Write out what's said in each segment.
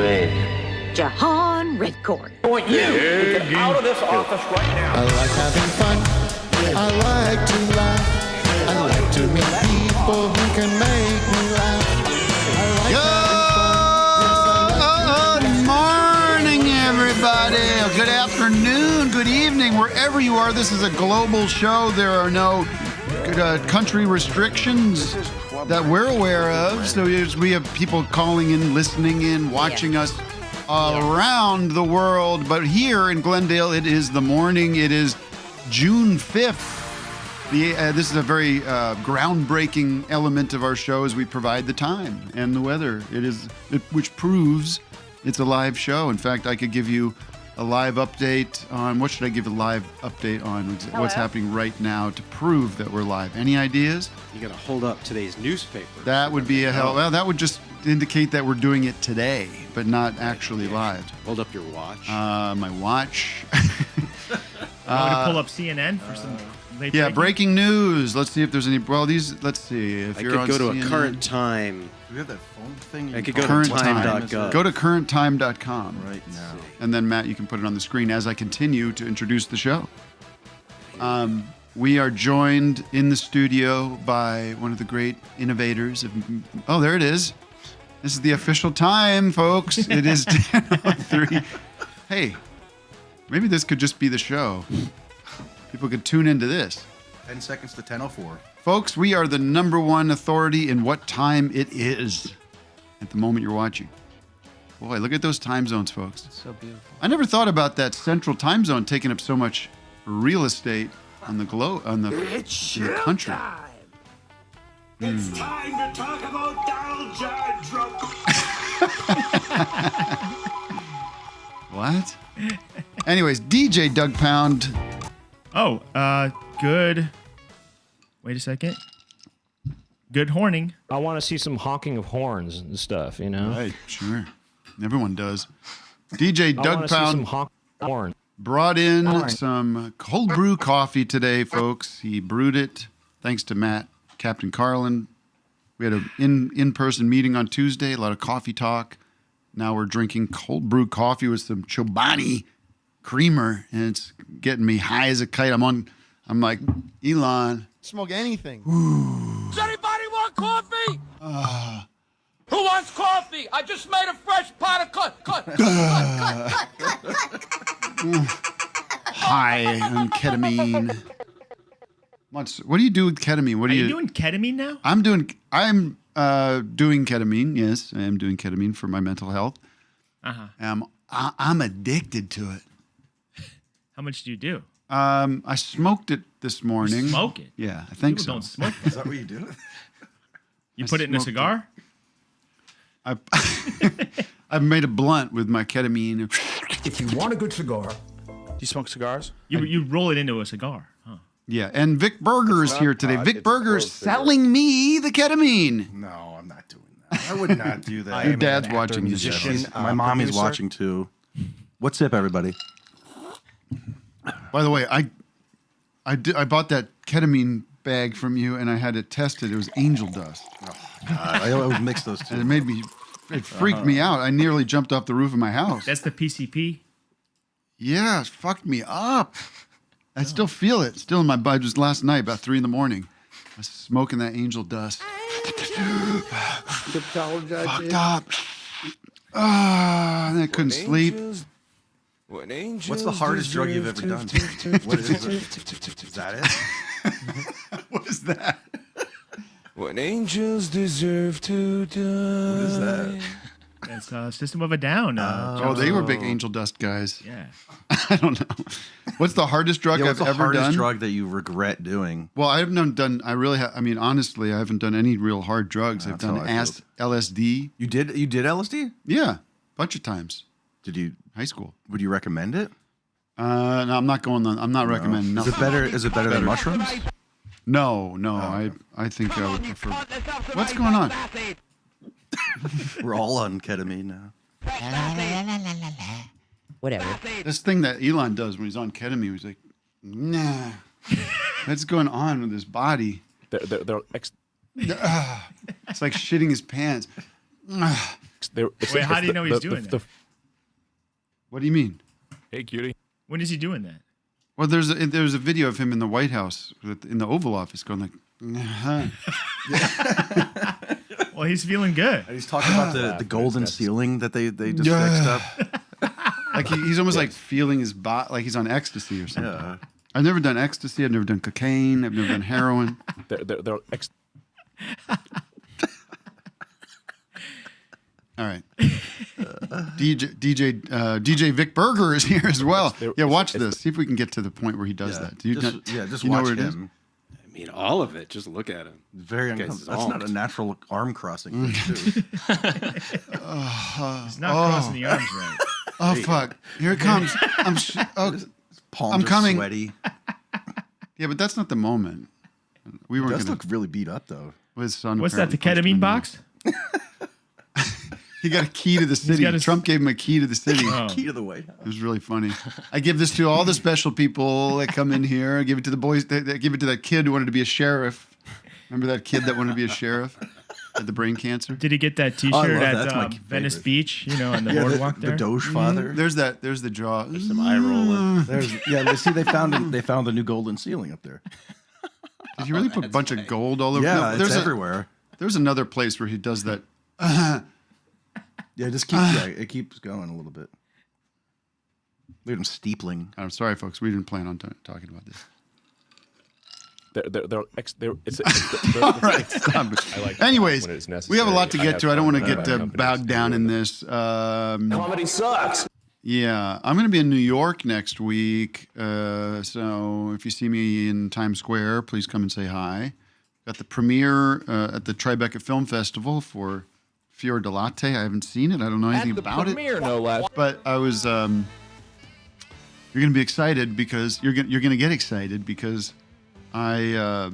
red. Jahan Redcorn. I want you to get out of this office right now. I like having fun. I like to laugh. I like to meet people who can make me laugh. I like Good morning, everybody. Good afternoon, good evening, wherever you are. This is a global show. There are no country restrictions that we're aware of. So we have people calling in, listening in, watching us around the world. But here in Glendale, it is the morning. It is June 5th. This is a very groundbreaking element of our show as we provide the time and the weather. Which proves it's a live show. In fact, I could give you a live update on, what should I give a live update on? What's happening right now to prove that we're live? Any ideas? You got to hold up today's newspaper. That would be well, that would just indicate that we're doing it today, but not actually live. Hold up your watch. My watch. You want me to pull up CNN for some late breaking news. Let's see if there's any. Well, let's see. If I you're could on go to CNN, a current time. Do we have that phone thing? I could go to currenttime.gov. Go to currenttime.com. Right now. And then, Matt, you can put it on the screen as I continue to introduce the show. We are joined in the studio by one of the great innovators of. Oh, there it is. This is the official time, folks. It is 10:03. Hey, maybe this could just be the show. People could tune into this. 10 seconds to 10:04. Folks, we are the #1 authority in what time it is at the moment you're watching. Boy, look at those time zones, folks. It's so beautiful. I never thought about that central time zone taking up so much real estate on the globe, in the country. It's time to talk about Donald John Trump. What? Anyways, DJ Douggpound. Oh, good. Wait a second. Good horning. I want to see some honking of horns and stuff, you know? Right, sure. Everyone does. DJ I want to see some Douggpound honking horn. brought in some cold brew coffee today, folks. He brewed it thanks to Matt, Captain Carlin. We had an in-person meeting on Tuesday, a lot of coffee talk. Now we're drinking cold brew coffee with some Chobani creamer, and it's getting me high as a kite. I'm like, Elon. smoke anything. Does anybody want coffee? Who wants coffee? I just made a fresh pot of High on ketamine. What do you do with ketamine? What Are do you doing ketamine now? I'm doing ketamine. Yes, I am doing ketamine for my mental health. Uh-huh. I'm addicted to it. How much do you do? I smoked it this morning. You smoke it? Yeah, I think People so. don't smoke Is that what you do? You put it in a smoked it. cigar? I've made a blunt with my ketamine. If you want a good cigar. Do you smoke cigars? You roll it into a cigar, huh? Yeah, and Vic Berger is here today. Vic Berger is selling me the ketamine. No, I'm not doing that. I would not do that. Your dad's watching you. My mommy's watching too. What's up, everybody? By the way, I bought that ketamine bag from you, and I had it tested. It was angel dust, I would mix those two. and it freaked me out. I nearly jumped off the roof of my house. That's the PCP? Yeah, it fucked me up. I still feel it. Still in my body. Just last night, about 3 a.m. I was smoking that angel dust. Fucked up. And I couldn't sleep. What's the hardest drug you've ever done? What is it? Is that it? What is that? When angels deserve to die. What is that? That's System of a Down. They were big angel dust guys. Yeah. I don't know. What's the hardest drug What's I've the ever hardest done? drug that you regret doing? Well, I haven't done. Honestly, I haven't done any real hard drugs. I've done how I feel. LSD. You did LSD? Yeah, a bunch of times. Did you? High school. Would you recommend it? No, I'm not going on. I'm not recommending. Is it better? Is it better than mushrooms? No. I think I would prefer. What's going on? We're all on ketamine now. Whatever. This thing that Elon does when he's on ketamine, he's like, nah. What's going on with his body? They're It's like shitting his pants. Wait, how do you know he's doing that? What do you mean? Hey, cutie. When is he doing that? Well, there's a video of him in the White House, in the Oval Office, going like, Well, he's feeling good. He's talking about the golden ceiling that they just fixed up. Like he's almost like feeling his body, like he's on ecstasy or something. Yeah. I've never done ecstasy. I've never done cocaine. I've never done heroin. All right. DJ Vic Berger is here as well. Yeah, watch this. See if we can get to the point where he does that. Do you just you know watch where it is? him. I mean, all of it. Just look at him. Very uncomfortable. That's not a natural arm crossing thing, too. He's not crossing the arms right. Oh fuck! Here it comes. Palms I'm coming. Are sweaty. Yeah, but that's not the moment. We weren't. He does gonna, look really beat up though. His son What's that? The apparently ketamine punched him. box? He got a key to the city. Trump gave him a key to the city. Oh. Key to the White House. It was really funny. I give this to all the special people that come in here. I give it to the boys. I give it to that kid who wanted to be a sheriff. Remember that kid that wanted to be a sheriff? Had the brain cancer. Did he get that T-shirt at Venice Beach? You know, on the boardwalk there. The Doge Father. There's that. There's the jaw. There's some eye rolling. See, they found the new golden ceiling up there. Did he really put a bunch of gold all over? Yeah, there's it's everywhere. There's another place where he does that. Yeah, it keeps going a little bit. Look at him steepling. I'm sorry, folks. We didn't plan on talking about this. All right. Anyways, we have a lot to get to. I don't want to get bogged down in this. Comedy sucks. Yeah, I'm going to be in New York next week. So if you see me in Times Square, please come and say hi. Got the premiere at the Tribeca Film Festival for Fior di Latte. I haven't seen it. I don't know anything about premiere, it. no less. But I was. You're going to be excited because you're going to get excited because I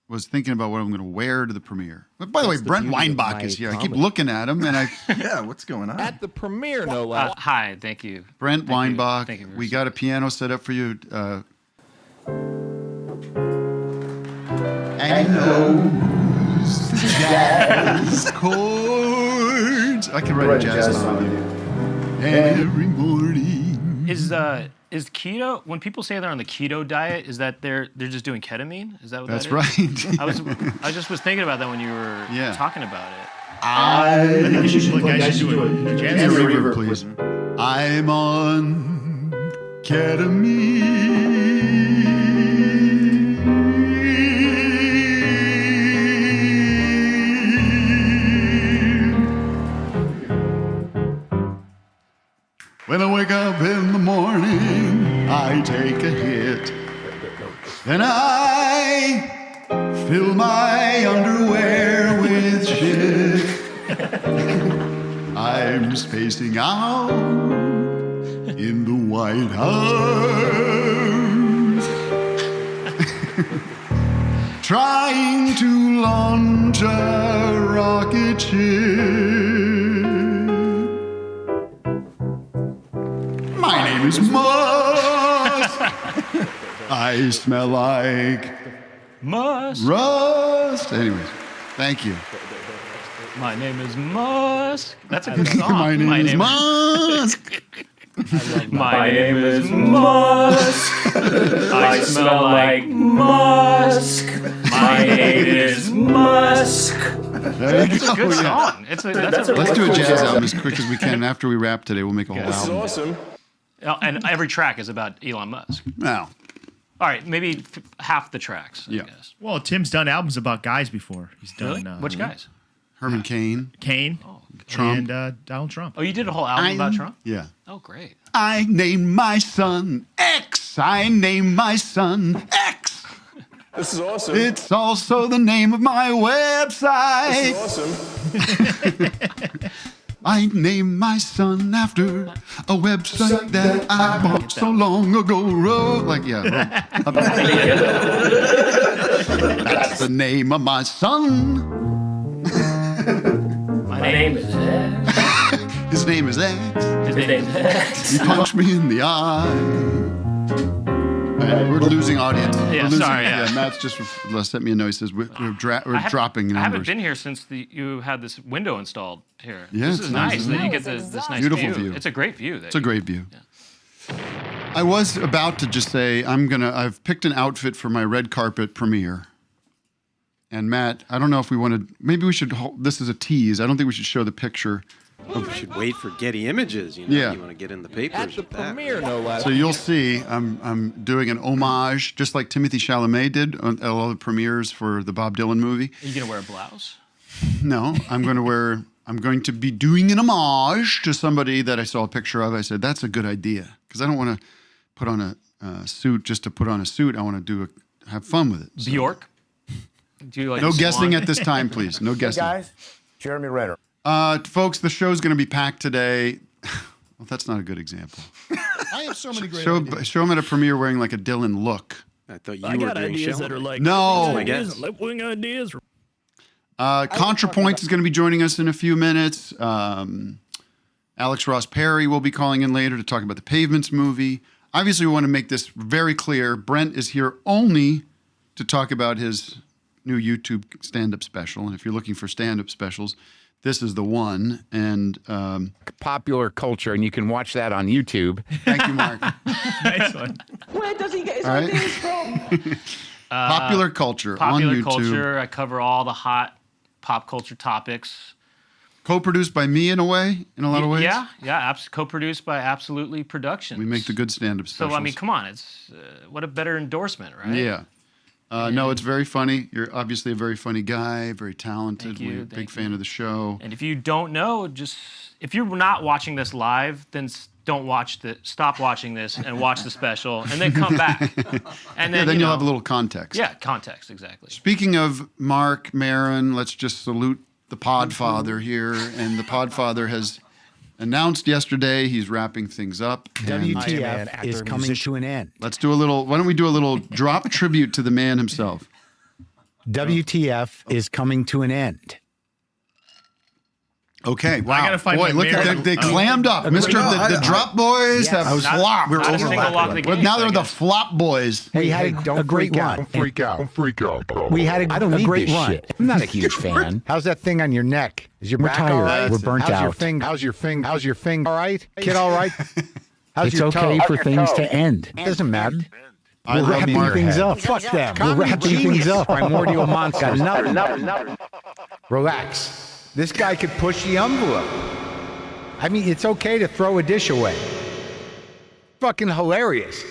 was thinking about what I'm going to wear to the premiere. But by the way, Brent Weinbach is here. I keep looking at him, and Yeah, what's going on? At the premiere, no less. Hi, thank you. Brent Weinbach. Thank you. We got a piano set up for you. And those jazz chords. I can write a jazz song every morning. Is keto, when people say they're on the keto diet, is that they're just doing ketamine? Is that what That's that is? right. I just was thinking about that when you were talking about it. I think you should do a jazz reverb, please. I'm on ketamine. When I wake up in the morning, I take a hit. Then I fill my underwear with shit. I'm spacing out in the White House, trying to launch a rocket ship. My name is Musk. I smell like rust. Anyways, thank you. My name is Musk. That's a good song. My name is Musk. My name is Musk. I smell like musk. My name is Musk. That's a good song. Let's do a jazz album as quick as we can. After we wrap today, we'll make a whole album. Awesome. And every track is about Elon Musk. Now, all right, maybe half the tracks, I guess. Well, Tim's done albums about guys before. He's done Really? Which guys? Herman Cain. Trump. And Donald Trump. Oh, you did a whole album about Trump? Yeah. Oh, great. I named my son X. I named my son X. This is awesome. It's also the name of my website. This is awesome. I named my son after a website that I bought so long ago. That's the name of my son. My name is X. His name is X. His name is X. He punched me in the eye. We're losing audience. Yeah, we're losing, sorry, yeah. Matt's just sent me a note. He says we're dropping numbers. I haven't been here since you had this window installed here. Yeah, this it's is nice, nice isn't that it? you get this nice Beautiful view. It's a great view. It's a great view. I was about to just say I've picked an outfit for my red carpet premiere. And Matt, I don't know if we want to. Maybe we should. This is a tease. I don't think we should show the picture. You should wait for Getty Images. You know, Yeah. you want to get in the papers. At the with that. premiere, no less. So you'll see. I'm doing an homage, just like Timothée Chalamet did on all the premieres for the Bob Dylan movie. Are you gonna wear a blouse? No, I'm going to be doing an homage to somebody that I saw a picture of. I said that's a good idea because I don't want to put on a suit just to put on a suit. I want to have fun with it. So. Bjork. Do you like No Swan? guessing at this time, please. No guessing. Guys, Jeremy Renner. Folks, the show's going to be packed today. Well, that's not a good example. I have so many great Show ideas. him at a premiere wearing like a Dylan look. I thought you I were got doing ideas show. that are like No. left wing ideas. ContraPoints is going to be joining us in a few minutes. Alex Ross Perry will be calling in later to talk about the Pavements movie. Obviously, we want to make this very clear. Brent is here only to talk about his new YouTube stand-up special. And if you're looking for stand-up specials, this is the one. And Popular culture, and you can watch that on YouTube. thank you, Marc. Nice one. Where does he get his All right. ideas from? Popular culture Popular on YouTube. culture. I cover all the hot pop culture topics. Co-produced by me in a way, in a lot of ways. Yeah. Co-produced by Absolutely Productions. We make the good stand-up specials. So I mean, come on, it's what a better endorsement, right? Yeah. No, it's very funny. You're obviously a very funny guy, very talented. Thank you, We're a big thank fan of the show. And if you don't know, just if you're not watching this live, then stop watching this and watch the special, and then come back. And then, Then you'll have a little context. Yeah, context exactly. Speaking of Marc, Maron, let's just salute the Podfather here. And the Podfather has announced yesterday he's wrapping things up. And WTF is coming to an end. let's do a little. Why don't we do a little drop tribute to the man himself? WTF is coming to an end. Okay, wow. gotta find Boy, my look at Maron. that. They clammed up. The drop boys have flopped. Not a single lock of the Well, game, now they're I the guess. flop boys. We had a great run. Don't freak out. Don't freak out, bro. We had I a don't need great this run. shit. I'm not a huge fan. How's that thing on your neck? Is your We're back tired. all right? We're burnt How's your out. finger? How's your finger? How's your finger? All right, kid. All right. How's It's your okay toe? for things to end. Doesn't matter. I We're love wrapping Marc. things up. Fuck them. We're wrapping things up. Primordial monster. Nothing. Relax. This guy could push the envelope. I mean, it's okay to throw a dish away. Fucking hilarious.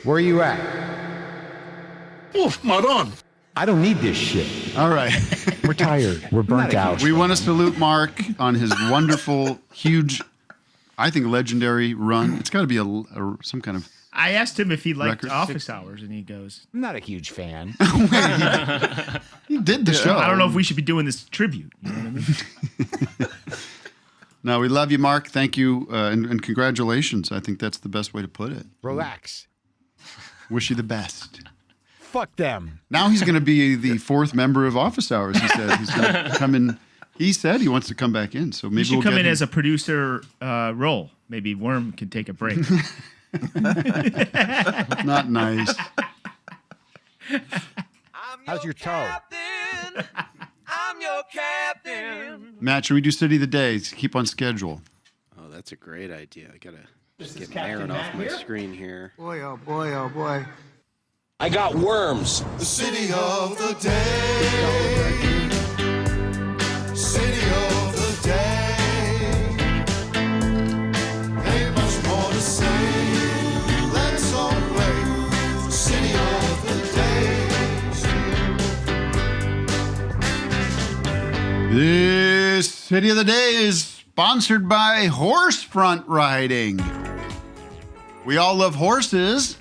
Where are you at? Oof, Maron. I don't need this shit. All right. We're tired. We're burnt out. We want to salute Marc on his wonderful, huge, I think legendary run. It's got to be some kind of. I asked him if he liked Record office hours, and he goes, I'm not a huge fan. He did the show. I don't know if we should be doing this tribute. You know what I mean? No, we love you, Marc. Thank you, and congratulations. I think that's the best way to put it. Relax. Wish you the best. Fuck them. Now he's going to be the fourth member of Office Hours. He said he's going to come in. He said he wants to come back in, so maybe You should we'll come get in him. as a producer role. Maybe Worm can take a break. Not nice. How's your toe? I'm your captain. Matt, should we do City of the Day? Keep on schedule. Oh, that's a great idea. I gotta get Maron off my screen here. Boy, oh boy, oh boy. I got worms. The city of the day. City of the day. Ain't much more to say. Let's all play. City of the day. This City of the Day is sponsored by horse front riding. We all love horses,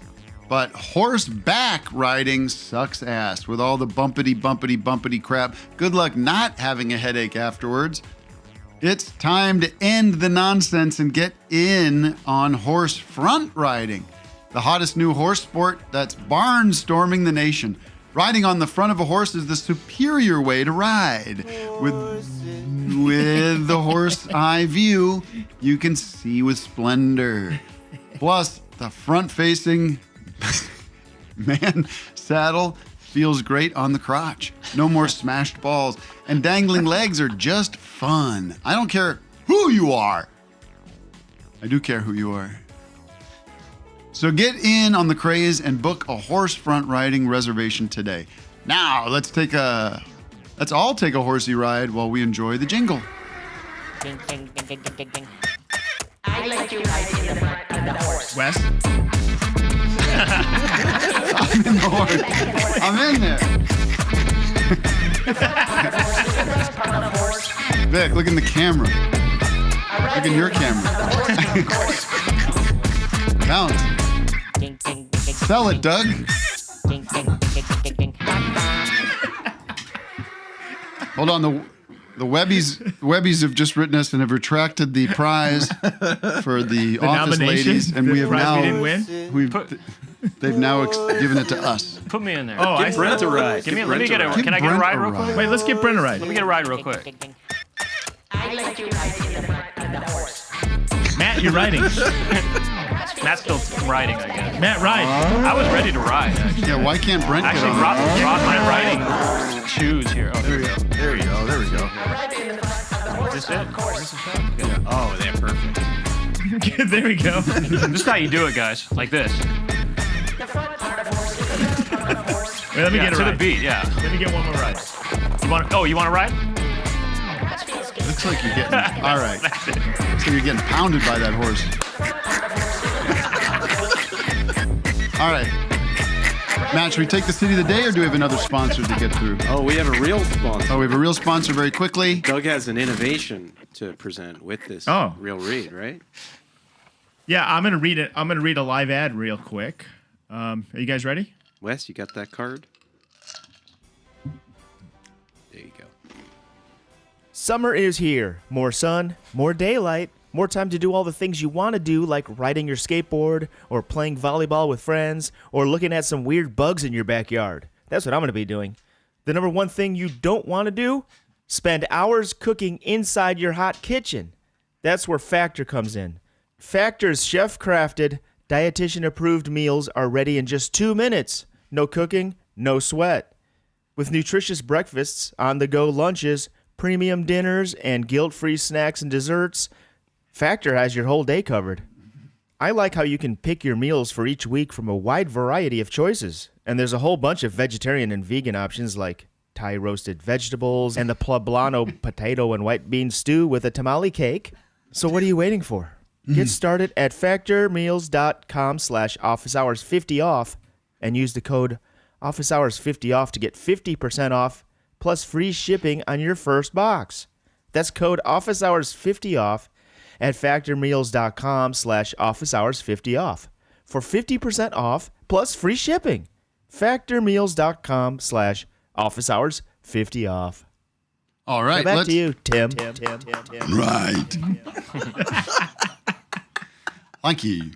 but horseback riding sucks ass with all the bumpity crap. Good luck not having a headache afterwards. It's time to end the nonsense and get in on horse front riding, the hottest new horse sport that's barnstorming the nation. Riding on the front of a horse is the superior way to ride. With the horse eye view, you can see with splendor. Plus, the front-facing Man, saddle feels great on the crotch. No more smashed balls. And dangling legs are just fun. I don't care who you are. I do care who you are. So get in on the craze and book a horse front riding reservation today. Now, let's all take a horsey ride while we enjoy the jingle. Ding, ding, ding, ding, ding, ding. I'd like to ride in the front of the horse. Wes? I'm in the horse. I'm in there. Vic, look in the camera. Look in your camera. Count. Sell it, Doug. Hold on, the Webbies have just written us and have retracted the prize for the office nomination? ladies, and we have prize now we didn't win? they've now given it to us. Put me in there. Oh, Give Brent a ride. Let me get a ride. Can I get a Brent ride a real ride. quick? Wait, let's give Brent a ride. Let me get a ride real quick. I'd like to ride in the front of the horse. Matt, you're riding. Matt's still riding, I guess. Matt, ride. I was ready to ride, actually. Yeah, why can't Brent get Actually, on? brought my riding shoes here. Oh, there we go. There we go. There we go. Is this it? Is this a shot? Okay. Oh, they're perfect. There we go. This is how you do it, guys. Like this. Wait, let me get a to ride. the beat, yeah. Let me get one more ride. You want to ride? Looks like you're getting all right. So you're getting pounded by that horse. All right. Matt, should we take the city of the day, or do we have another sponsor to get through? Oh, we have a real sponsor. Oh, we have a real sponsor very quickly. Doug has an innovation to present with this real read, right? Yeah, I'm gonna read it. I'm gonna read a live ad real quick. Are you guys ready? Wes, you got that card? There you go. Summer is here. More sun, more daylight, more time to do all the things you want to do, like riding your skateboard, or playing volleyball with friends, or looking at some weird bugs in your backyard. That's what I'm going to be doing. The number one thing you don't want to do? Spend hours cooking inside your hot kitchen. That's where Factor comes in. Factor's chef-crafted, dietitian-approved meals are ready in just 2 minutes. No cooking, no sweat. With nutritious breakfasts, on-the-go lunches, premium dinners, and guilt-free snacks and desserts, Factor has your whole day covered. I like how you can pick your meals for each week from a wide variety of choices. And there's a whole bunch of vegetarian and vegan options like Thai roasted vegetables and the poblano potato and white bean stew with a tamale cake. So what are you waiting for? Get started at factormeals.com/officehours50off and use the code officehours50off to get 50% off plus free shipping on your first box. That's code officehours50off at factormeals.com/officehours50off for 50% off plus free shipping. Factormeals.com/officehours50off. All right, back to you, Tim. Right. Thank you.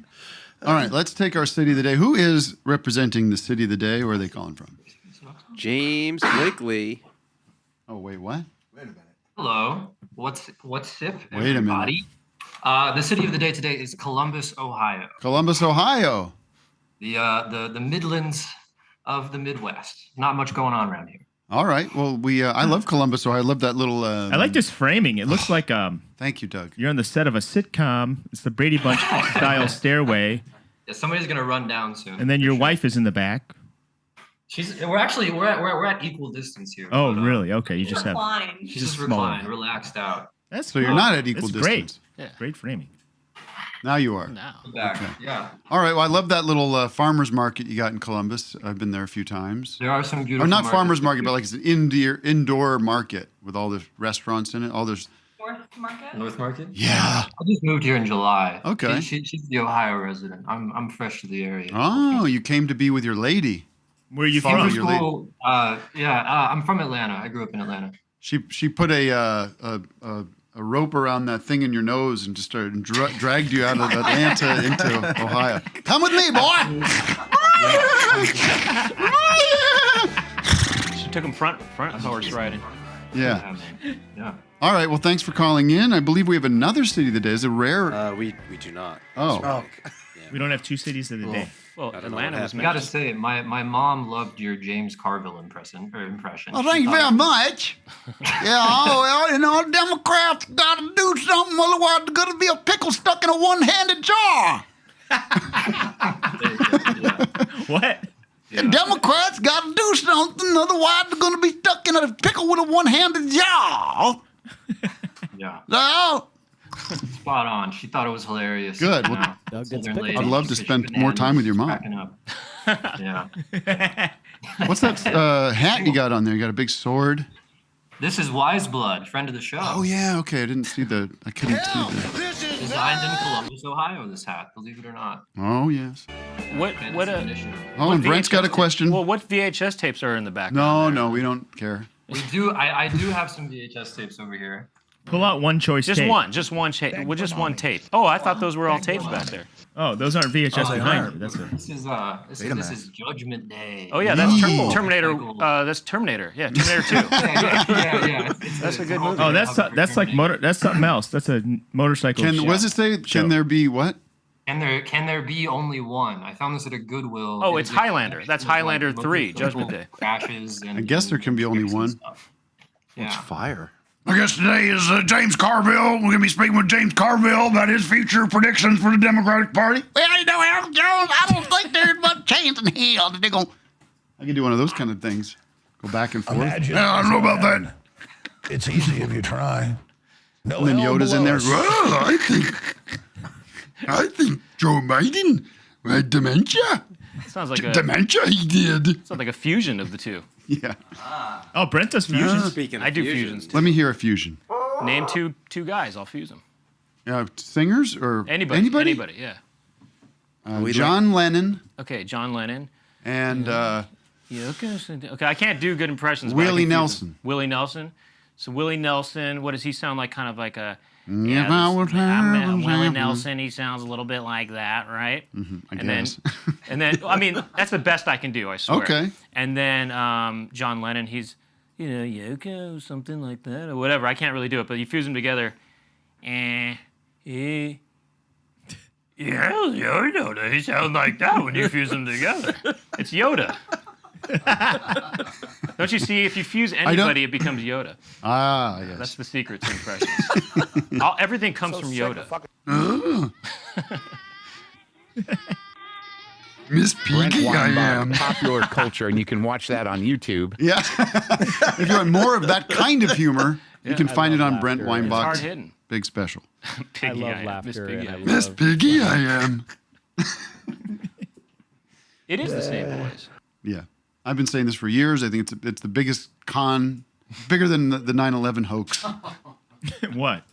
All right, let's take our city of the day. Who is representing the city of the day? Where are they calling from? James Blakely. Oh, wait, what? Hello. What's SIP, Wait a minute. The city of the day today is Columbus, Ohio. Columbus, Ohio. The Midlands of the Midwest. Not much going on around here. All right. Well, I love Columbus, Ohio. I love that little. I like this framing. It looks like Thank you, Doug. you're on the set of a sitcom. It's the Brady Bunch style stairway, Yeah, somebody's gonna run down soon. and then your wife is in the back. We're at equal distance here. Oh, really? Okay, you just have. She's just smaller. reclined, relaxed out. That's So you're not at equal that's great. distance. Yeah. Great framing. Now you are. Back. Okay. Yeah. All right. Well, I love that little farmer's market you got in Columbus. I've been there a few times. There are some beautiful. Or not farmer's markets. market, but like it's an indoor market with all the restaurants in it. All there's. North Market. Yeah. I just moved here in July. Okay. She's the Ohio resident. I'm fresh to the area. Oh, you came to be with your lady. Where are you Follow from? your lady. School, I'm from Atlanta. I grew up in Atlanta. She put a rope around that thing in your nose and just started dragged you out of Atlanta into Ohio. Come with me, boy. She took him front horse riding. Yeah. Yeah. All right. Well, thanks for calling in. I believe we have another city of the day. Is it rare? We do not. Oh. We don't have two cities of the day. Well, Atlanta was I gotta say, my mom loved your James Carville impression. Well, thank you very much. Democrats got to do something, otherwise there's going to be a pickle stuck in a one-handed jar. What? Yeah. Democrats got to do something, otherwise they're going to be stuck in a pickle with a one-handed jar. Yeah. No. Spot on. She thought it was hilarious. Good. Well, I'd love to spend more time with your mom. Yeah. What's that hat you got on there? You got a big sword? This is Weyes Blood, friend of the show. Oh, yeah. Okay. I couldn't see the. Designed in Columbus, Ohio, this hat, believe it or not. Oh, yes. What Oh, and Brent's got a question. Well, what VHS tapes are in the back? No, we don't care. We do. I do have some VHS tapes over here. Pull out one choice Just tape. one tape. Well, just one tape. Oh, I thought those were all tapes back there. Oh, those aren't VHS behind you. That's This is Judgment Day. Oh yeah, that's Terminator. That's Terminator. Yeah, Terminator 2. yeah. That's a good movie. Oh, that's like that's something else. That's a motorcycle. What does it say? Can there be what? Can there be only one? I found this at a Goodwill. Oh, it's Highlander. That's Highlander 3, Judgment Day. Crashes. And I guess there can be only one. Yeah. Fire. I guess today is James Carville. We're going to be speaking with James Carville about his future predictions for the Democratic Party. Well, you know, Aaron Jones, I don't think there's much chance in hell that they're going to... I can do one of those kind of things. Go back and forth. Yeah, I don't know about that. It's easy if you try. No, and then Yoda's in there. Well, I think Joe Biden had dementia. Sounds like dementia he did. Sounds like a fusion of the two. Yeah. Oh, Brent does fusions. I do fusions too. Let me hear a fusion. Name two guys. I'll fuse them. Singers or anybody? Anybody, yeah. John Lennon. Okay, John Lennon. And okay, I can't do good impressions. Willie Nelson. Willie Nelson. So Willie Nelson, what does he sound like? Kind of like a Willie Nelson. He sounds a little bit like that, right? I guess. Then I mean that's the best I can do. I swear. Okay. And then John Lennon, he's Yoko, something like that, or whatever. I can't really do it, but you fuse them together. Yeah, Yoda. They sound like that when you fuse them together. It's Yoda. Don't you see? If you fuse anybody, it becomes Yoda. Ah, yes. That's the secret to impressions. Everything comes from Yoda. Miss Piggy, I am. Popular culture, and you can watch that on YouTube. Yeah. If you want more of that kind of humor, you can find it on Brent Weinbach's big special. Piggy, I love laughter. Miss Piggy, I am. It is the same voice. Yeah. I've been saying this for years. I think it's the biggest con, bigger than the 9/11 hoax. What?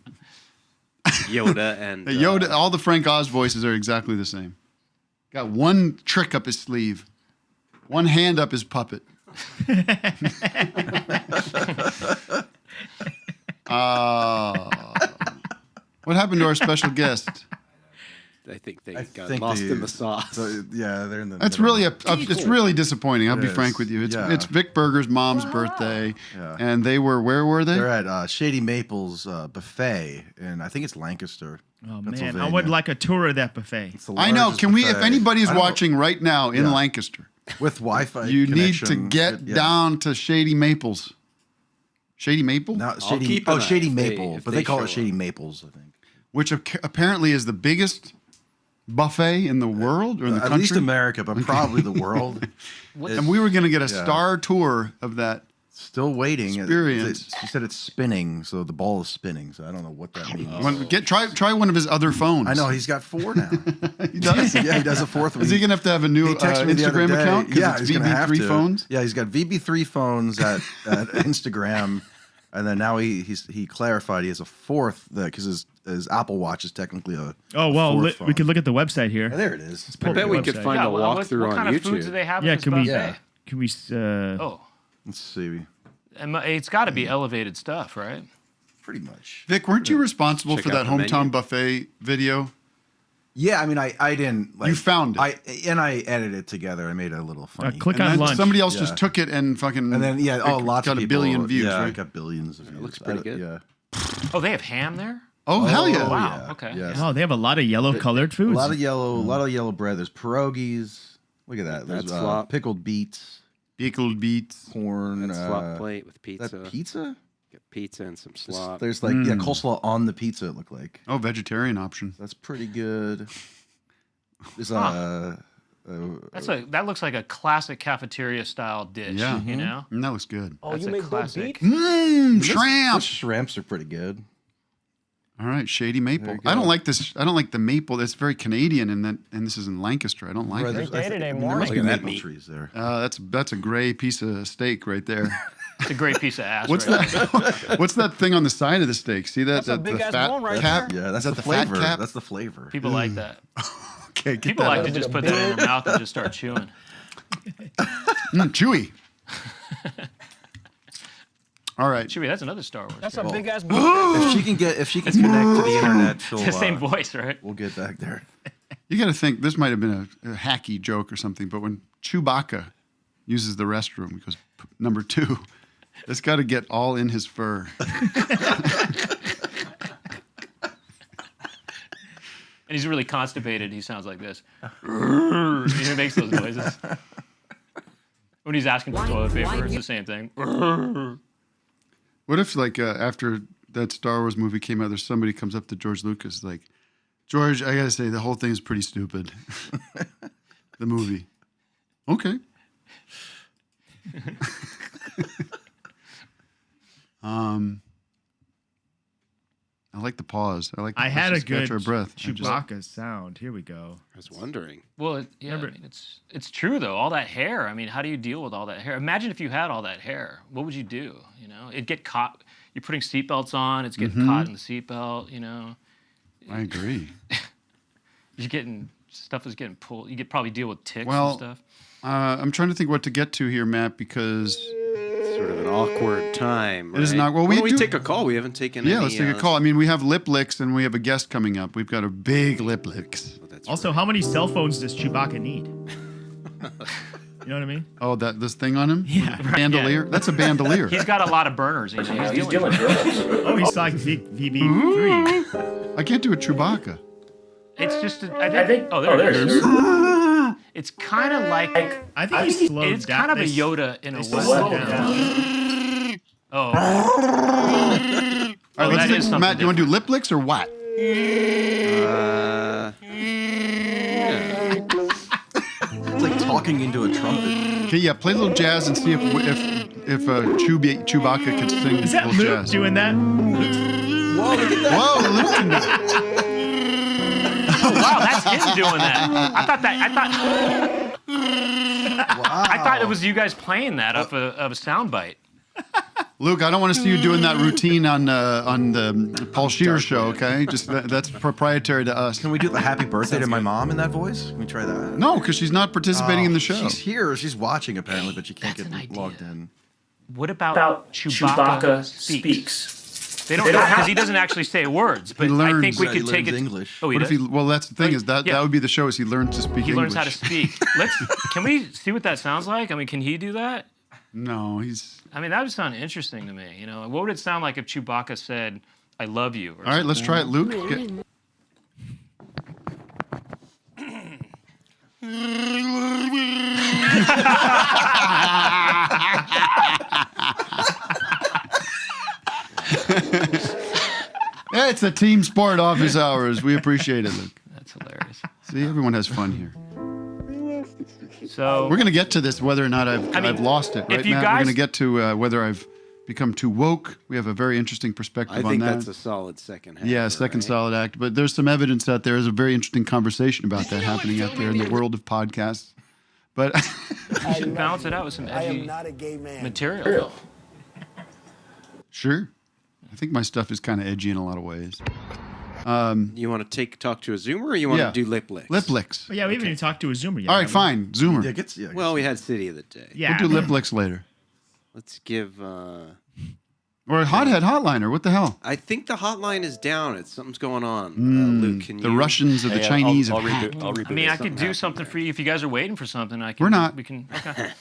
Yoda and Yoda. All the Frank Oz voices are exactly the same. Got one trick up his sleeve, one hand up his puppet. What happened to our special guest? I think they got lost in the sauce. Yeah, they're in the. That's really it's really disappointing. I'll be frank with you. It's Vic Berger's mom's birthday, and they were where were they? They're at Shady Maple's buffet, and I think it's Lancaster. Oh man, I would like a tour of that buffet. I know. Can we? If anybody is watching right now in Lancaster with Wi-Fi, you need to get down to Shady Maple's. Shady Maple? No, Shady Maple, but they call it Shady Maples, I think. Which apparently is the biggest buffet in the world or in the country? At least America, but probably the world. And we were going to get a star tour of that. Still waiting. Experience. She said it's spinning, so the ball is spinning. So I don't know what that means. Try one of his other phones. I know he's got 4 now. He does. Yeah, he does a 4th one. Is he going to have a new Instagram account? Yeah, it's he's going to have VB3 phones. Yeah, he's got VB3 phones at Instagram, and then now he clarified he has a 4th because his Apple Watch is technically a. Oh well, we could look at the website here. Oh, there it is. I bet we could find a walkthrough what on kind YouTube. Of foods do they have? Yeah, in this can we? Let's see. It's got to be elevated stuff, right? Pretty much. Vic, weren't you responsible for that hometown buffet video? Yeah, I mean, I didn't. You found it. I edited it together. I made it a little funny. Click on lunch. Somebody else just took it and fucking. And then lots got of a people, billion views. Yeah, right? it got billions of views. It looks pretty good. Yeah. Oh, they have ham there? Oh, hell yeah. Wow. yeah. Okay. Yes. Oh, they have a lot of yellow colored A foods. lot of yellow bread. There's pierogies. Look at that. There's That's slop. pickled beets, Pickled beets. corn. That's slop plate with Is pizza. that pizza? Get pizza and some slop. There's like coleslaw on the pizza. It looked like. Oh, vegetarian option. That's pretty good. There's That looks like a classic cafeteria style dish. Yeah. You know. And that looks good. Oh, That's you a make good classic. beef? Shrimp. The shrimps are pretty good. All right, Shady Maple. There you go. I don't like this. I don't like the maple. It's very Canadian, and this is in Lancaster. I don't like Right, it. there's- Ain't it there anymore? must be Look at that maple meat. trees there. That's a gray piece of steak right there. It's a great piece of ass. What's right that? What's that thing on the side of the steak? See that? That's a big the ass fat bone right cap? Yeah, that's Is the that fat flavor. cap? That's the flavor. People like that. Okay, get People that like out. to just put that in their mouth and just start chewing. Chewy. All right. Chewy, that's another Star Wars. That's joke. a big ass. If she can connect to the internet, she'll. It's the same voice, right? We'll get back there. You got to think this might have been a hacky joke or something, but when Chewbacca uses the restroom, he goes, number 2, it's got to get all in his fur. And he's really constipated. He sounds like this. He makes those noises. When he's asking for toilet paper, it's the same thing. What if, like, after that Star Wars movie came out, there's somebody comes up to George Lucas, like, George, I got to say, the whole thing is pretty stupid. The movie. Okay. I like the pause. I like. I had a let's just catch good our breath. Chewbacca sound. Here we go. I was wondering. Well, I mean, it's true though. All that hair. I mean, how do you deal with all that hair? Imagine if you had all that hair. What would you do? You know, it'd get caught. You're putting seatbelts on. It's getting caught in the seatbelt. You know. I agree. You're getting stuff is getting pulled. You could probably deal with ticks Well, and stuff. I'm trying to think what to get to here, Matt, because Sort of an awkward time. It is right? not- well, Why we don't we do- take a call? We haven't taken yeah, any. let's take a call. I mean, we have lip licks and we have a guest coming up. We've got a big lip licks. Also, how many cell phones does Chewbacca need? You know what I mean? Oh, this thing on him? Yeah. Bandolier? That's a bandolier. He's got a lot of burners. He's dealing with Oh, he's like VB3. I can't do a Chewbacca. It's just. I think. Oh, there it is. It's kind of like. I think he's slowed It's down. kind of a They- Yoda in a they way. slowed down. Oh. All right, let's that take, is something Matt, do you want to do lip licks or what? It's like talking into a trumpet. Okay, yeah, play a little jazz and see if Chewbacca can sing Is a that little Luke jazz. doing that? Whoa, look at that. Whoa, Luke can do Oh, wow, that's him doing that. I thought it was you guys playing that off of a soundbite. Luke, I don't want to see you doing that routine on the Paul Shear show, okay? Just that's proprietary to us. Can we do the happy birthday to my mom in that voice? Can we try that? No, because she's not participating in the show. She's here. She's watching apparently, but she can't That's an get idea. logged in. What about Chewbacca speaks? They don't because he doesn't actually say words, but I think we He could take learns it. English. Oh, he What if does? he? Well, that's the thing is that yeah. would be the show. Is he learns to speak He English? learns how to speak. Can we see what that sounds like? I mean, can he do that? No, he's. I mean, that would sound interesting to me. You know, what would it sound like if Chewbacca said, "I love you"? Or All right, let's try it, Luke. Yeah, it's a team sport office hours. We appreciate it, Luke. That's hilarious. See, everyone has fun here. So We're going to get to this whether or not I've lost it, if right, you Matt? We're guys- going to get to whether I've become too woke. We have a very interesting perspective I on think that. that's a solid second half. Yeah, second solid act. But there's some evidence out there. There's a very interesting conversation about that happening out there in the world of podcasts. But you should balance it out with some edgy material. Sure. I think my stuff is kind of edgy in a lot of ways. You want to talk to a Zoomer, or you want Yeah. to do lip licks? Lip licks. But yeah, we haven't even talked to a Zoomer yet. All right, have we? fine. Zoomer. Well, we had City of the Day. Yeah. We'll do lip licks later. Let's give. Or a hothead hotliner. What the hell? I think the hotline is down. Something's going on. Luke, can The you? Russians or the Chinese have hacked. I mean, I could do something for you if you guys are waiting for something. I can. We're not. We can. Okay.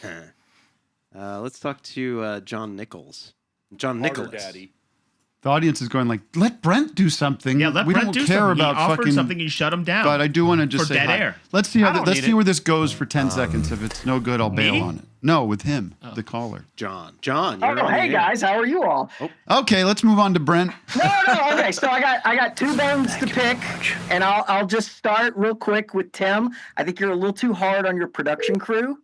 Let's talk to John Nichols. John Nicholas. The audience is going like, let Brent do something. Yeah, let we Brent don't do care something. about He offered fucking something, you shut him down. But I do want to just for say dead hi. air. Let's see I how don't let's need see it. where this goes for 10 seconds. If it's no good, I'll bail Me? on it. No, with him, the caller. John, Oh, you're on hey the air. guys, how are you all? Okay, let's move on to Brent. No, okay. So I got two bones to pick, and I'll just start real quick with Tim. I think you're a little too hard on your production crew.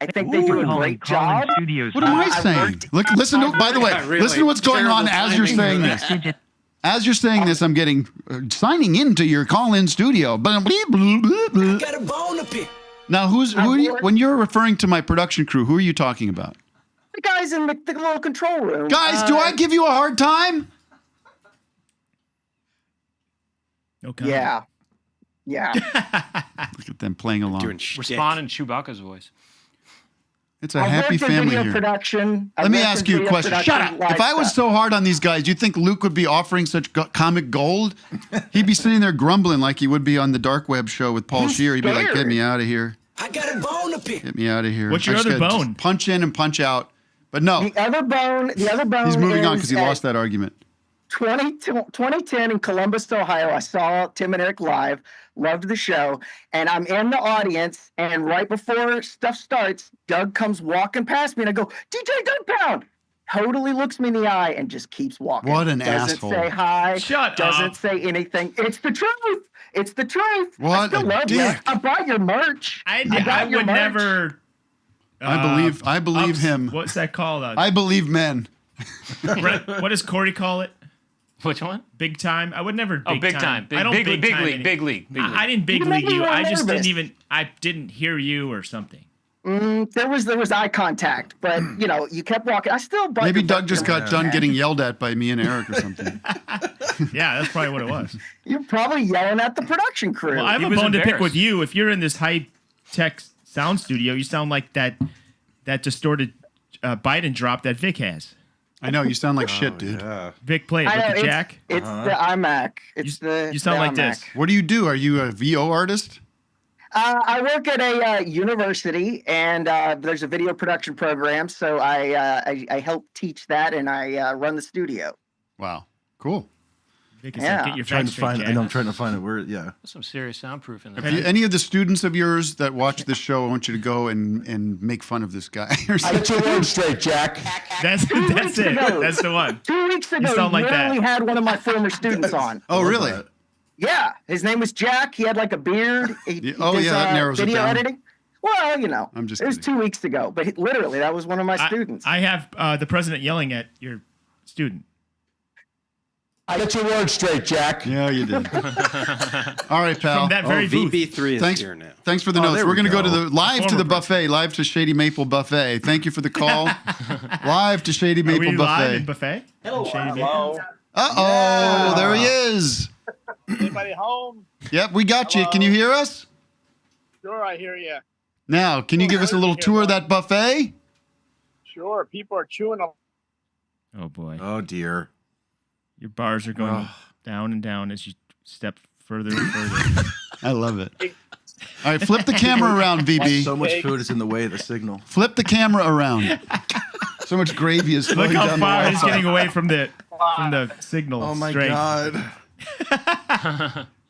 I think they do a great job. What am I saying? Look, listen to. By the way, Yeah, really. listen to what's going on Terrible as you're saying timing this. for that. As you're saying this, I'm getting signing into your call-in studio. Blah, blah, blah, blah, blah. Got a bone to pick. Now, who are you? When you're referring to my production crew, who are you talking about? The guys in the little control room. Guys, do I give you a hard time? Okay. Yeah. Yeah. Look at them playing along. Respond in Chewbacca's voice. It's a I happy worked in family video here. production. I Let me worked ask in you a video question. Shut production, up. If I live was stuff. so hard on these guys, do you think Luke would be offering such comic gold? He'd be sitting there grumbling like he would be on the dark web show with Paul He's Scheer. He'd be like, scared. "Get me out of here. I got a bone to pick. Get me out of here." What's your I just other gotta bone? just punch in and punch out. But no, The other bone. he's moving on is because he at lost that argument. 2010 in Columbus, Ohio. I saw Tim and Eric live. Loved the show. And I'm in the audience. And right before stuff starts, Doug comes walking past me. And I go, DJ Douggpound. Totally looks me in the eye and just keeps walking. What an doesn't asshole. Say hi. Shut doesn't up. say anything. It's the truth. It's the truth. I What still a love you. dick. I bought your merch. I got your would merch. never. I believe him. What's that called? I believe men. Brent, what does Corey call it? Which one? Big time. I would never. Oh, big time. I don't Big big league. time any- Big league. I didn't big You make league me you. real I just nervous. didn't even. I didn't hear you or something. There was eye contact, but you kept walking. I still bought Maybe your Doug merch. just got done getting yelled at by me and Eric or something. Yeah, that's probably what it was. You're probably yelling at the production crew. Well, I have He a was bone to pick embarrassed. with you. If you're in this high tech sound studio, you sound like that distorted Biden drop that Vic has. I know, you sound like shit, dude. Yeah. Vic, play it I with know, the jack. It's the iMac. It's You sound the like iMac. this. What do? Are you a VO artist? I work at a university, and there's a video production program, so I help teach that, and I run the studio. Wow. Cool. Vic is Yeah. like, get your Trying facts to straight, find. Jack. I know I'm trying to find it. Where? Yeah. That's some serious soundproof in If there. you, any of the students of yours that watch this show, I want you to go and make fun of this guy. Or I something. get your words straight, Jack. That's weeks it. ago. That's the one. 2 weeks ago, sound like you that. literally had one of my former students on. Oh, really? that. Yeah, his name was Jack. He had like a beard. He Oh, does, yeah, that narrows it video down. editing. Well, I'm just it was kidding. 2 weeks ago, but literally that was one of my students. I have the president yelling at your student. I get your words straight, Jack. Yeah, you did. All right, pal. From that very booth. VB3 is Thanks, here now. thanks for the Oh, notes. there We're we going to go to go. the live to the buffet, live to Shady Maple Buffet. Thank you for the call. Live to Shady Are Maple we live in Buffet. buffet? Shady Maple? Uh-oh, there he is. Anybody home? Yep, we got you. Can you hear us? Sure, I hear you. Now, can you give us a little tour of that buffet? Sure, people are chewing a Oh boy, Oh dear. your bars are going down and down as you step further and further. I love it. All right, flip the camera around, VB. So much food is in the way of the signal. Flip the camera around. So much gravy is Look flowing how down far the he's wall. getting away from the signal. Oh my strength. god.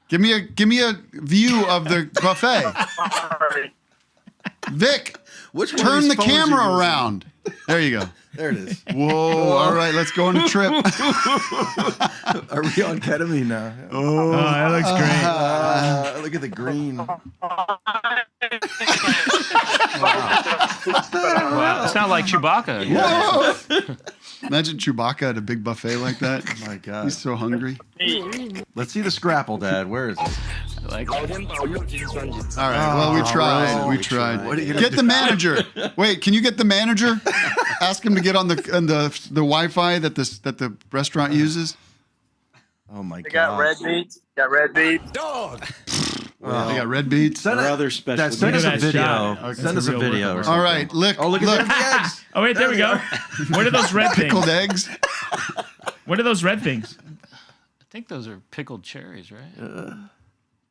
Give me a view of the buffet. Vic, Which one of turn these the phones you camera using? around. There you go. There it is. Whoa! All right, let's go on a trip. Are we on ketamine now? Oh, that looks great. Look at the green. Wow, it sounded like Chewbacca. Whoa! Imagine Chewbacca at a big buffet like that. Oh my god. He's so hungry. Let's see the scrapple, Dad. Where is it? Like, All right. Well, we tried. We tried. What are you gonna Get do? the manager. Wait, can you get the manager? Ask him to get on the Wi-Fi that the restaurant uses. Oh my They god. got red beets. Got red beets. Dog. Well, they got red beets. Send Or us, other special. Dad, send us a That video. shot. Okay. Send That's us a a real video. work. Or something. All right, look. Oh, look at the eggs. Oh wait, there we go. What are those red things? Pickled eggs. What are those red things? I think those are pickled cherries, right?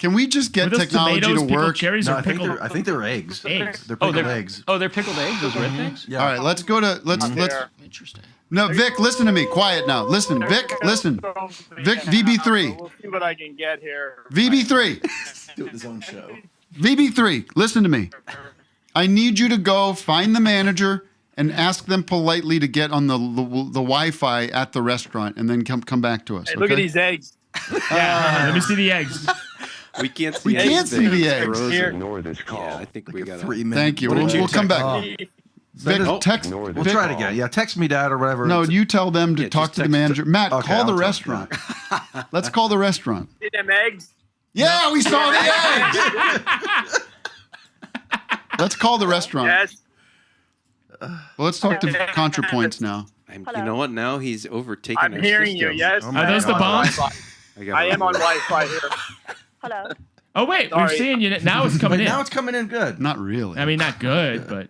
Can we just get Were those technology tomatoes, to pickled work? cherries, No, or pickled? I think they're eggs. Eggs. They're pickled eggs. Oh, they're pickled eggs. Those red things. Yeah. All right, let's go to let's. Interesting. No, Vic, listen to me. Quiet now. Listen, Vic, listen. Vic, VB3. We'll see what I can get here. VB3. Do his own show. VB3, listen to me. I need you to go find the manager and ask them politely to get on the Wi-Fi at the restaurant, and then come back to us. Hey, look at these eggs. Yeah, let me see the eggs. We can't see. We can't see the eggs. Ignore this call. Yeah, I think we got 3 minutes. Thank you. We'll come back. Vic, text. We'll Vic, try it again. Yeah, text me, Dad, or whatever. No, you tell them to talk to the manager. Matt, Okay, call the I'll tell restaurant. Let's call the restaurant. See them eggs? Yeah, we saw the eggs. Let's call the restaurant. Yes. Well, let's talk to ContraPoints now. You know what? Now he's overtaken. I'm our hearing you. systems. Yes. Are those the bombs? I am on Wi-Fi here. Hello. Oh wait, we're Sorry. seeing you. Now it's coming in. Now it's coming in good. Not really. I mean, not good, but.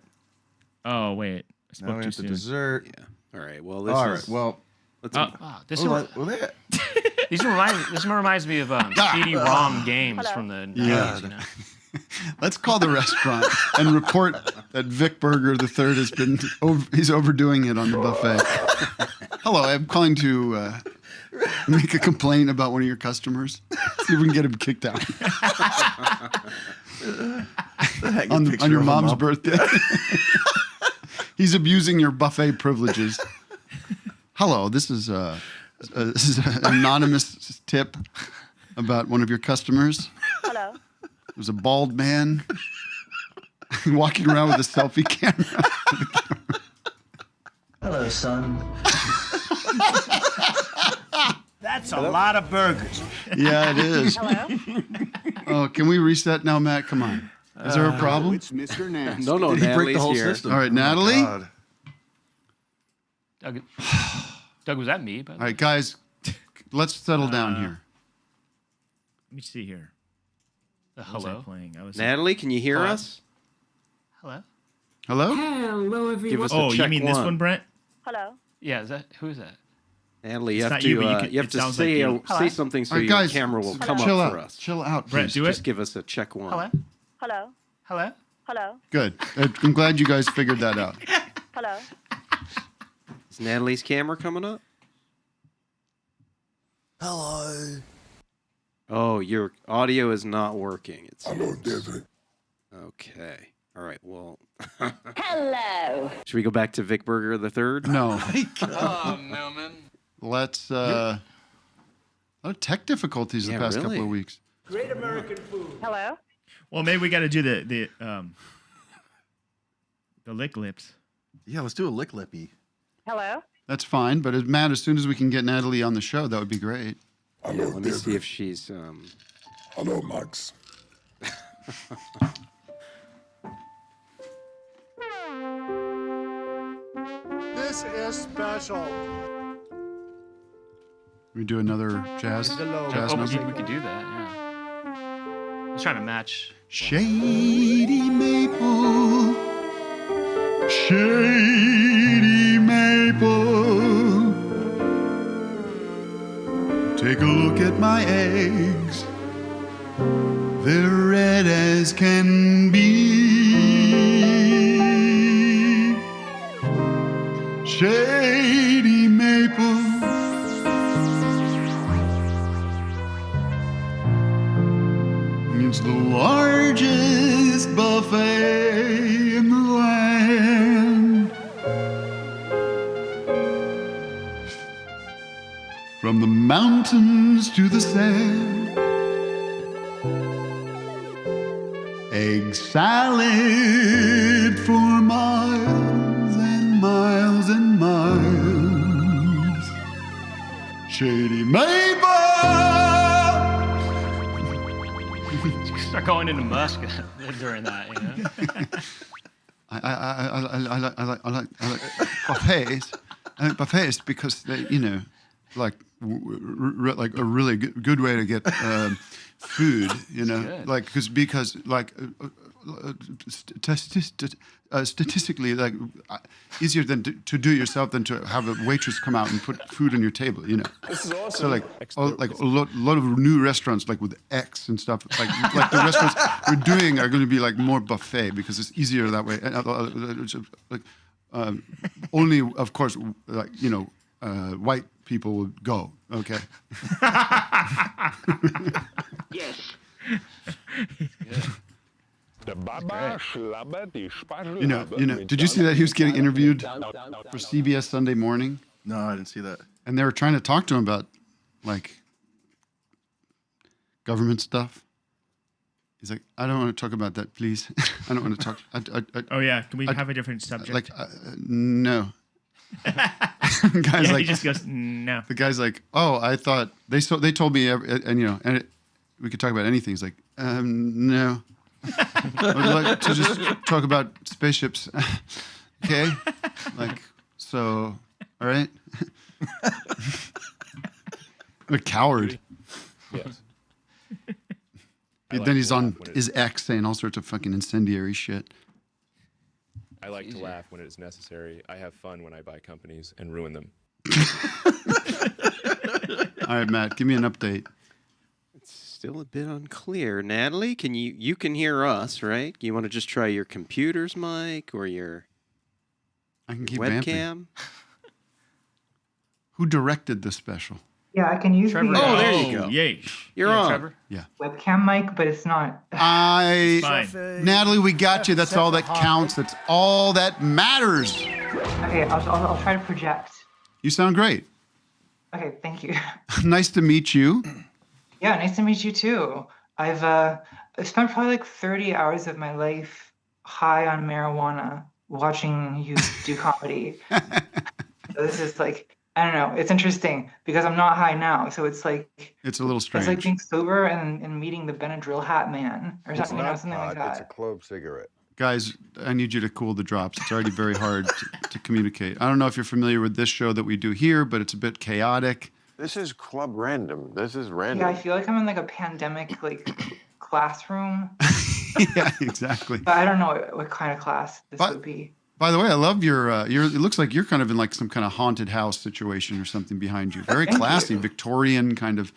Oh wait, I Now spoke we too have the soon. dessert. Yeah. All right. Well, this All is. right. Well, Let's. Wow, this Well, reminds me of CD-ROM games from the 90s. Yeah. You know? Let's call the restaurant and report that Vic Berger III has been he's overdoing it on the buffet. Hello, I'm calling to make a complaint about one of your customers. See if we can get him kicked out. on your mom's birthday. He's abusing your buffet privileges. Hello, this is an anonymous tip about one of your customers. Hello. It was a bald man walking around with a selfie camera. Hello, son. That's a lot of burgers. Yeah, it is. Hello. Oh, can we reset now, Matt? Come on. Is there a problem? It's Mr. Nasty. No, Did he break Natalie's the whole here. system? All right, Oh my Natalie? God. Doug, was that me? By the All way? right, guys, let's settle down here. Let me see here. The What was I hello. playing? I was. Natalie, can you hear Hello? us? Hello. Hello? Hello, everyone. Give us Oh, a you check mean this one, Brent? Hello. Yeah. Is that who is that? Natalie, you It's have not to you, but you could- you have it to sounds say like you. say something so All right, your guys, camera will come chill up out. for us. Chill out, Brent, please. do Just it. give us a check one. Hello. Hello. Hello. Hello. Good. I'm glad you guys figured that out. Hello. Is Natalie's camera coming up? Hello. Oh, your audio is not working. It's Hello, David. okay. All right. Well, Hello. should we go back to Vic Berger III? No. Oh, no, man. Let's, a lot of tech difficulties Yeah, the past really. couple of weeks. Great American food. Hello. Well, maybe we got to do the lick lips. Yeah, let's do a lick lippy. Hello. That's fine, but Matt, as soon as we can get Natalie on the show, that would be great. Yeah, let me see if she's. Hello, Max. This is special. We do another jazz Oh, number. we could do that. Yeah. I was trying to match. Shady Maple, Shady Maple. Take a look at my eggs. They're red as can be. Shady Maple. It's the largest buffet in the land. From the mountains to the sand. Egg salad for miles and miles and miles. Shady Maple. Start going into Musk during that, you know. I like buffets. I like buffets because they, you know, like like a really good way to get food, you know, good. like because statistically, like easier than to do it yourself than to have a waitress come out and put food on your table, you know. This is awesome. So like a lot of new restaurants like with X and stuff like the restaurants we're doing are going to be like more buffet because it's easier that way. And only, of course, like you know, white people will go. Okay. Yes. You know. Did you see that he was getting interviewed for CBS Sunday Morning? No, I didn't see that. And they were trying to talk to him about like government stuff. He's like, I don't want to talk about that, please. I don't want to talk. Oh yeah, can we have a different subject? Like, no. He just goes no. The guy's like, oh, I thought they told me, and you know, we could talk about anything. He's like, no. I would like to just talk about spaceships. Okay, like so. All right. A coward. Yes. Then he's on his X saying all sorts of fucking incendiary shit. I like to laugh when it is necessary. I have fun when I buy companies and ruin them. All right, Matt, give me an update. It's still a bit unclear. Natalie, can you can hear us, right? You want to just try your computer's mic or your I can keep webcam? vamping. Who directed this special? Yeah, I can use Trevor. the Oh, there you go. Yay. You're on. Trevor. Yeah. webcam mic, but it's not. Natalie, we got you. That's all that counts. That's all that matters. Okay, I'll try to project. You sound great. Okay, thank you. Nice to meet you. Yeah, nice to meet you too. I've spent probably like 30 hours of my life high on marijuana watching you do comedy. So this is like, I don't know. It's interesting because I'm not high now, so it's like It's a little strange. it's like being sober and meeting the Benadryl Hat Man or something, something like that. It's a clove cigarette. Guys, I need you to cool the drops. It's already very hard to communicate. I don't know if you're familiar with this show that we do here, but it's a bit chaotic. This is club random. This is random. Yeah, I feel like I'm in like a pandemic like classroom. Yeah, exactly. But I don't know what kind of class this would be. By the way, I love your. It looks like you're kind of in like some kind of haunted house situation or something behind you. Very classy, Victorian kind of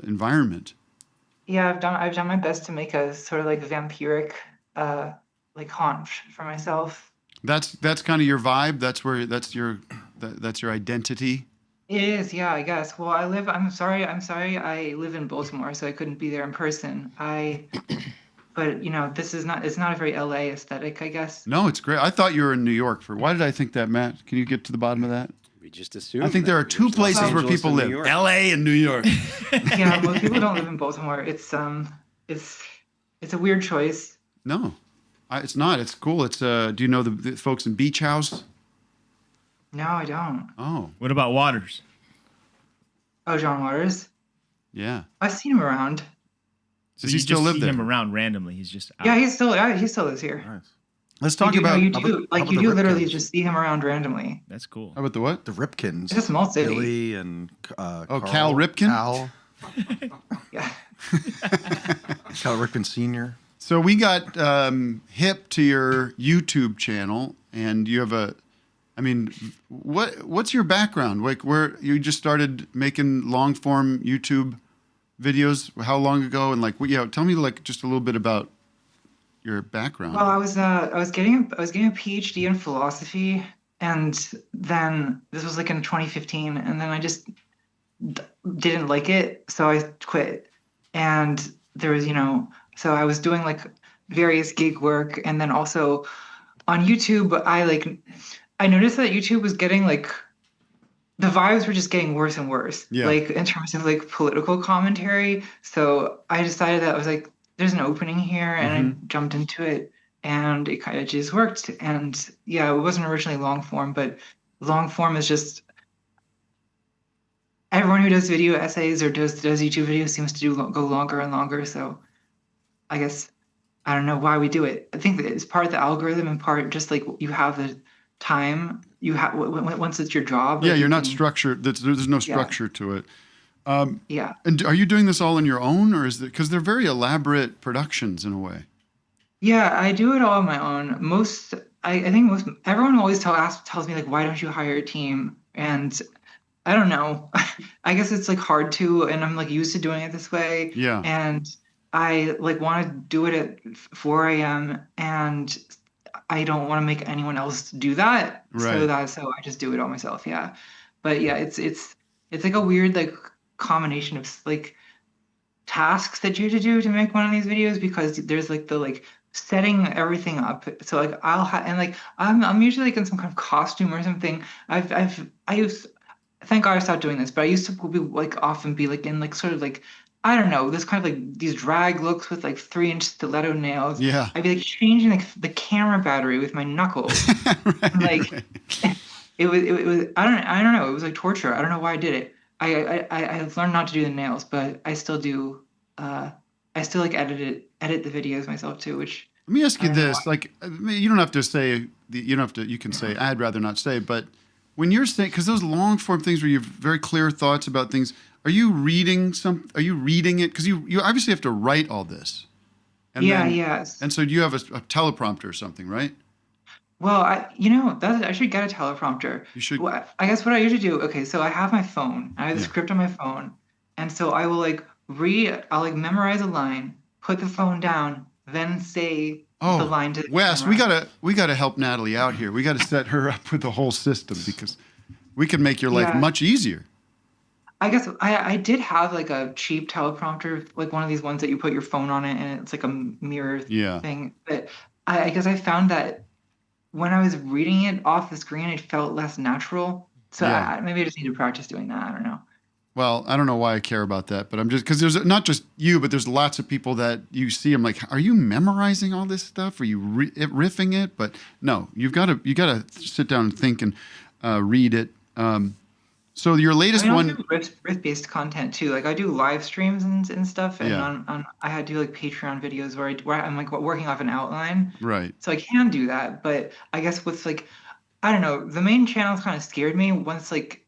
environment. Yeah, I've done my best to make a sort of like vampiric like haunch for myself. That's kind of your vibe. That's your identity. It is, yeah, I guess. Well, I'm sorry, I live in Baltimore, so I couldn't be there in person. But you know, it's not a very LA aesthetic, I guess. No, it's great. I thought you were in New York. Why did I think that, Matt? Can you get to the bottom of that? We just assumed. I think there are two places where people live: LA and New York. Yeah, most people don't live in Baltimore. It's a weird choice. No, it's not. It's cool. It's do you know the folks in Beach House? No, I don't. Oh. What about Waters? Oh, John Waters? Yeah. I've seen him around. So Does he you still just live see there? him around randomly. He's just out. Yeah, he still lives here. Nice. Let's talk about. You how do about the literally Ripkins? just see him around randomly. That's cool. How about the what? The Ripkins. It's a small city. Billy and Carl, Cal Ripken? Cal. Yeah. Cal Ripken Sr. So we got hip to your YouTube channel, and you have a. I mean, what's your background? Like, where you just started making long form YouTube videos? How long ago? And like, tell me like just a little bit about your background. Well, I was getting a PhD in philosophy, and then this was like in 2015, and then I just didn't like it, so I quit. And there was, so I was doing like various gig work, and then also on YouTube, I noticed that YouTube was getting like, the vibes were just getting worse and worse, like in terms of like political commentary. So I decided that I was like, there's an opening here, and I jumped into it, and it kind of just worked. And yeah, it wasn't originally long form, but long form is just, everyone who does video essays or does YouTube videos seems to go longer and longer. So I guess, I don't know why we do it. I think that it's part of the algorithm and part just like you have the time you have once it's your job. Yeah, you're not structured. There's no structure to it. Yeah. And are you doing this all on your own, or is it because they're very elaborate productions in a way? Yeah, I do it all on my own. I think everyone always tells me like, why don't you hire a team? And I don't know. I guess it's like hard to, and I'm like used to doing it this way. Yeah. And I like want to do it at 4 a.m. and I don't want to make anyone else do that. Right. So I just do it all myself. Yeah. But yeah, it's like a weird like combination of like tasks that you have to do to make one of these videos, because there's like the like setting everything up. So like I'll have, and like I'm usually like in some kind of costume or something. Thank God I stopped doing this, but I used to be like often be like in like sort of like, I don't know, this kind of like these drag looks with like 3-inch stiletto nails. Yeah. I'd be like changing like the camera battery with my knuckles. And, like it was I don't know, it was like torture. I don't know why I did it. I've learned not to do the nails, but I still do. I still like edit the videos myself too. Which Let me ask you this: like, I mean, you don't have to say, you don't have to. You can say, I'd rather not say. But when you're saying, because those long form things where you have very clear thoughts about things, are you reading Are you reading it? Because you obviously have to write all this. And yes. And so do you have a teleprompter or something, right? Well, I should get a teleprompter. You should. Well, I guess what I usually do. Okay, so I have my phone. I have the script on my phone, and so I will like read. I'll like memorize a line, put the phone down, then say the line to the Wes, camera. we gotta help Natalie out here. We gotta set her up with the whole system, because we can make your life Yeah. much easier. I guess I did have like a cheap teleprompter, like one of these ones that you put your phone on it and it's like a mirror Yeah. thing. But I guess I found that when I was reading it off the screen, it felt less natural. So Yeah. maybe I just need to practice doing that. I don't know. Well, I don't know why I care about that, but I'm just, because there's not just you, but there's lots of people that you see. I'm like, are you memorizing all this stuff? Are you riffing it? But no, you gotta sit down and think and read it. So your latest I one, do riff-based content too. Like I do live streams and stuff, and Yeah. I had to do like Patreon videos where I'm like working off an outline. right? So I can do that, but I guess with like, I don't know, the main channels kind of scared me once like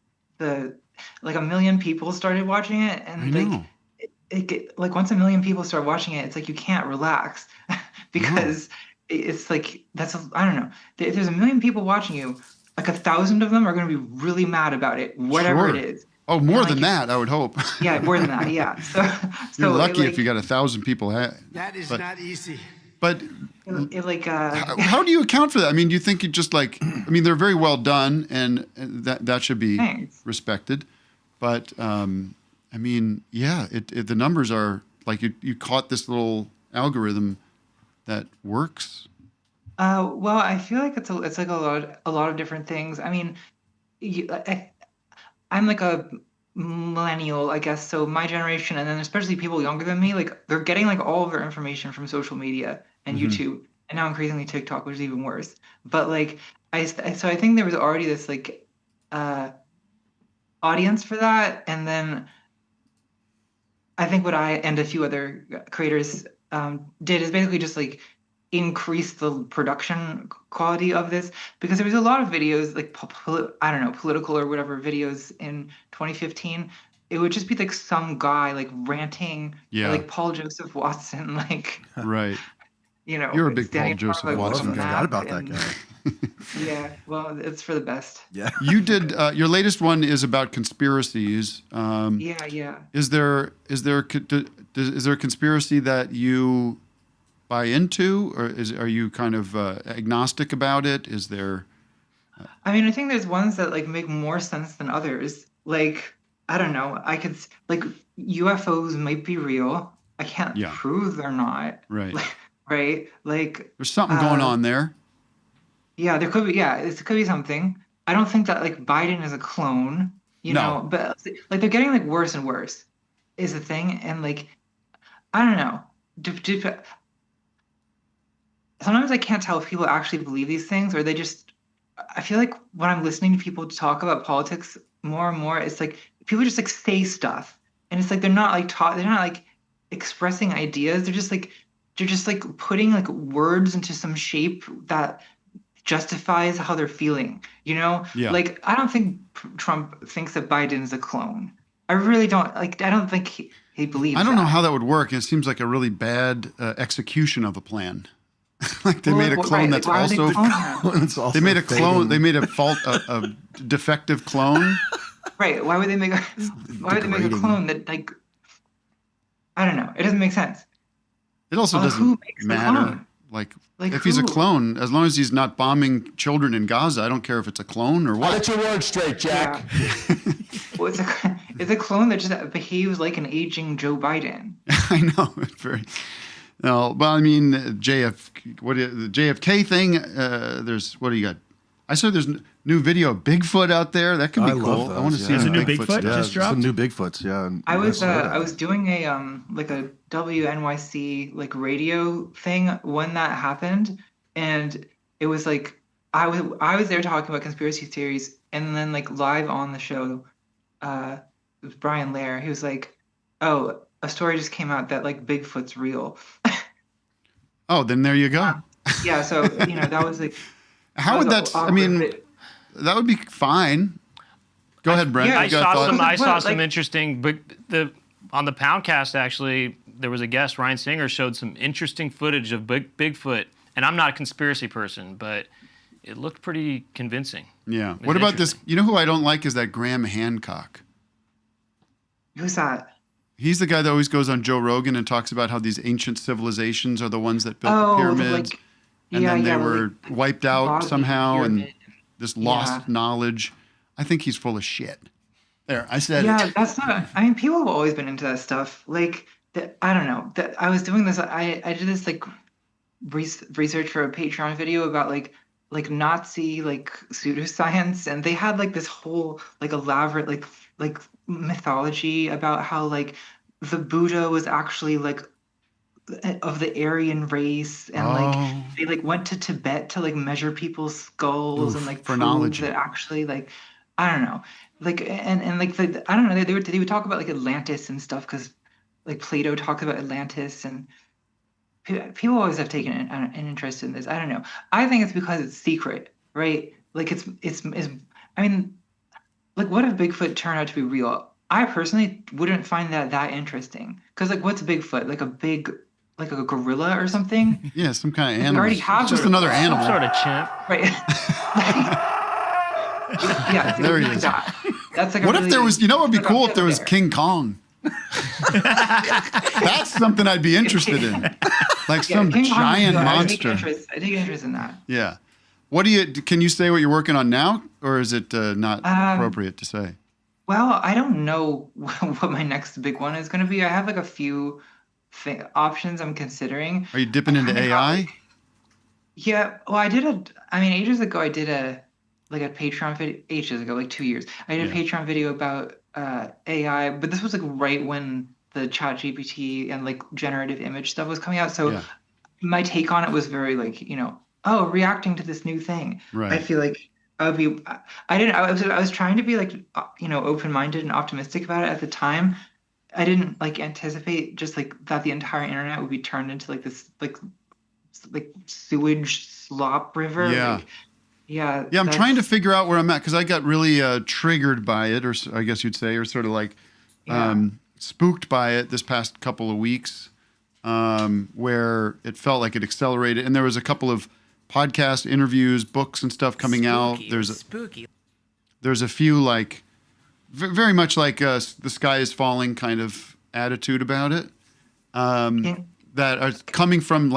like 1 million people started watching it, and I like know. like once 1 million people start watching it, it's like you can't relax because it's like I don't know. If there's 1 million people watching you, like 1,000 of them are going to be really mad about it, whatever Sure. it is. Oh, more And, than like, that, I would hope. Yeah, more than that. Yeah. So You're so lucky it, if you got 1,000 people. That is not easy. But it like how do you account for that? I mean, do you think you just like? I mean, they're very well done, and that should be Thanks. respected. But I mean, yeah, the numbers are like you caught this little algorithm that works. Well, I feel like it's like a lot of different things. I mean, I'm like a millennial, I guess. So my generation, and then especially people younger than me, like they're getting like all of their information from social media and Mhm. YouTube, and now increasingly TikTok, which is even worse. But like so I think there was already this like audience for that, and then I think what I and a few other creators did is basically just like increase the production quality of this, because there was a lot of videos like I don't know, political or whatever videos in 2015. It would just be like some guy like ranting, Yeah. or, like Paul Joseph Watson, like Right. you know, You're a big standing Paul in front of, Joseph like, Watson a guy. map Forgot about that and- guy. Yeah, well, it's for the best. Yeah. You did your latest one is about conspiracies. Yeah. Is there a conspiracy that you buy into, or are you kind of agnostic about it? Is there? I mean, I think there's ones that like make more sense than others. Like, I don't know. Like UFOs might be real. I can't Yeah. prove they're not. Right. Right? Like There's something going on there. Yeah, there could be. Yeah, it could be something. I don't think that like Biden is a clone. You No. know, but like they're getting like worse and worse, is the thing. And like, I don't know. Sometimes I can't tell if people actually believe these things, or they just. I feel like when I'm listening to people talk about politics more and more, it's like people just like say stuff, and it's like they're not like they're not like expressing ideas. They're just like putting like words into some shape that justifies how they're feeling. You know, Yeah. like I don't think Trump thinks that Biden's a clone. I really don't like. I don't think he believes. I don't know that. how that would work. It seems like a really bad execution of a plan. Like they Well, made a well, clone right, that's why would they also, clone him? It's also they made a clone. fading. They made a defective clone. Right? Why would they make a degrading. clone that like? I don't know. It doesn't make sense. It also Who doesn't makes the matter. clone? Like Like if he's a who? clone, as long as he's not bombing children in Gaza, I don't care if it's a clone or what. Get your words straight, Jack. Well, it's a clone that just behaves like an aging Joe Biden. I know. It's very. No, well, I mean, the JFK thing? There's what do you got? I saw there's new video of Bigfoot out there. That could be I cool. love those, I want to yeah. see There's some a new Bigfoots. Bigfoot Yeah, just dropped? some new Bigfoots. Yeah. and I was saw that. I was doing a like a WNYC like radio thing when that happened, and it was like I was there talking about conspiracy theories, and then like live on the show, it was Brian Lair. He was like, "Oh, a story just came out that like Bigfoot's real." Oh, then there you go. Yeah, so that was like. How would that? I mean, that would be fine. Go ahead, Brent. I You got saw thoughts? some. I saw some interesting. But on the Poundcast actually, there was a guest, Ryan Singer, showed some interesting footage of Bigfoot. And I'm not a conspiracy person, but it looked pretty convincing. Yeah. It's What about this? interesting. You know who I don't like is that Graham Hancock. Who's that? He's the guy that always goes on Joe Rogan and talks about how these ancient civilizations are the ones that built Oh, the the, pyramids, like- and yeah, then they yeah, were wiped out Bosnia somehow, and pyramid. this lost Yeah. knowledge. I think he's full of shit. There, I said Yeah, it. that's not. I mean, people have always been into that stuff. Like, I don't know. That I was doing this. I did this like research for a Patreon video about like Nazi like pseudoscience, and they had like this whole like elaborate like mythology about how like the Buddha was actually like of the Aryan race, and like they like went to Tibet to like measure people's skulls and like prove phrenology. that actually like I don't know like and like I don't know they would talk about like Atlantis and stuff because like Plato talked about Atlantis, and people always have taken an interest in this. I don't know. I think it's because it's secret, right? Like it's I mean, like what if Bigfoot turned out to be real? I personally wouldn't find that interesting because like what's Bigfoot? Like a big like a gorilla or something? Yeah, some kind of We animal. already have It's just a- another animal. Some sort of chimp. Right. Yeah, There he like is. that. That's like a What if really- there was? You know, what would be like a cool if there was bear. King Kong. That's something I'd be interested in, like Yeah, some King Kong would be giant good. monster. I take interest in that. Yeah. What do you? Can you say what you're working on now, or is it not Um, appropriate to say? Well, I don't know what my next big one is going to be. I have like a few options I'm considering. Are you dipping into AI? Yeah, well, I mean, ages ago, I did a Patreon video, ages ago, like 2 years. I did a Patreon video about AI, but this was like right when the ChatGPT and like generative image stuff was coming out. So Yeah. my take on it was very like, reacting to this new thing. Right. I feel like I was trying to be like, open-minded and optimistic about it at the time. I didn't like anticipate just like that the entire internet would be turned into like this like sewage slop river. Yeah. Like, yeah. Yeah, I'm trying to figure out where I'm at because I got really triggered by it, or I guess you'd say, or sort of like spooked by it this past couple of weeks, where it felt like it accelerated. And there was a couple of podcast interviews, books, and stuff coming out. There's a few like very much like the sky is falling kind of attitude about it. That are coming from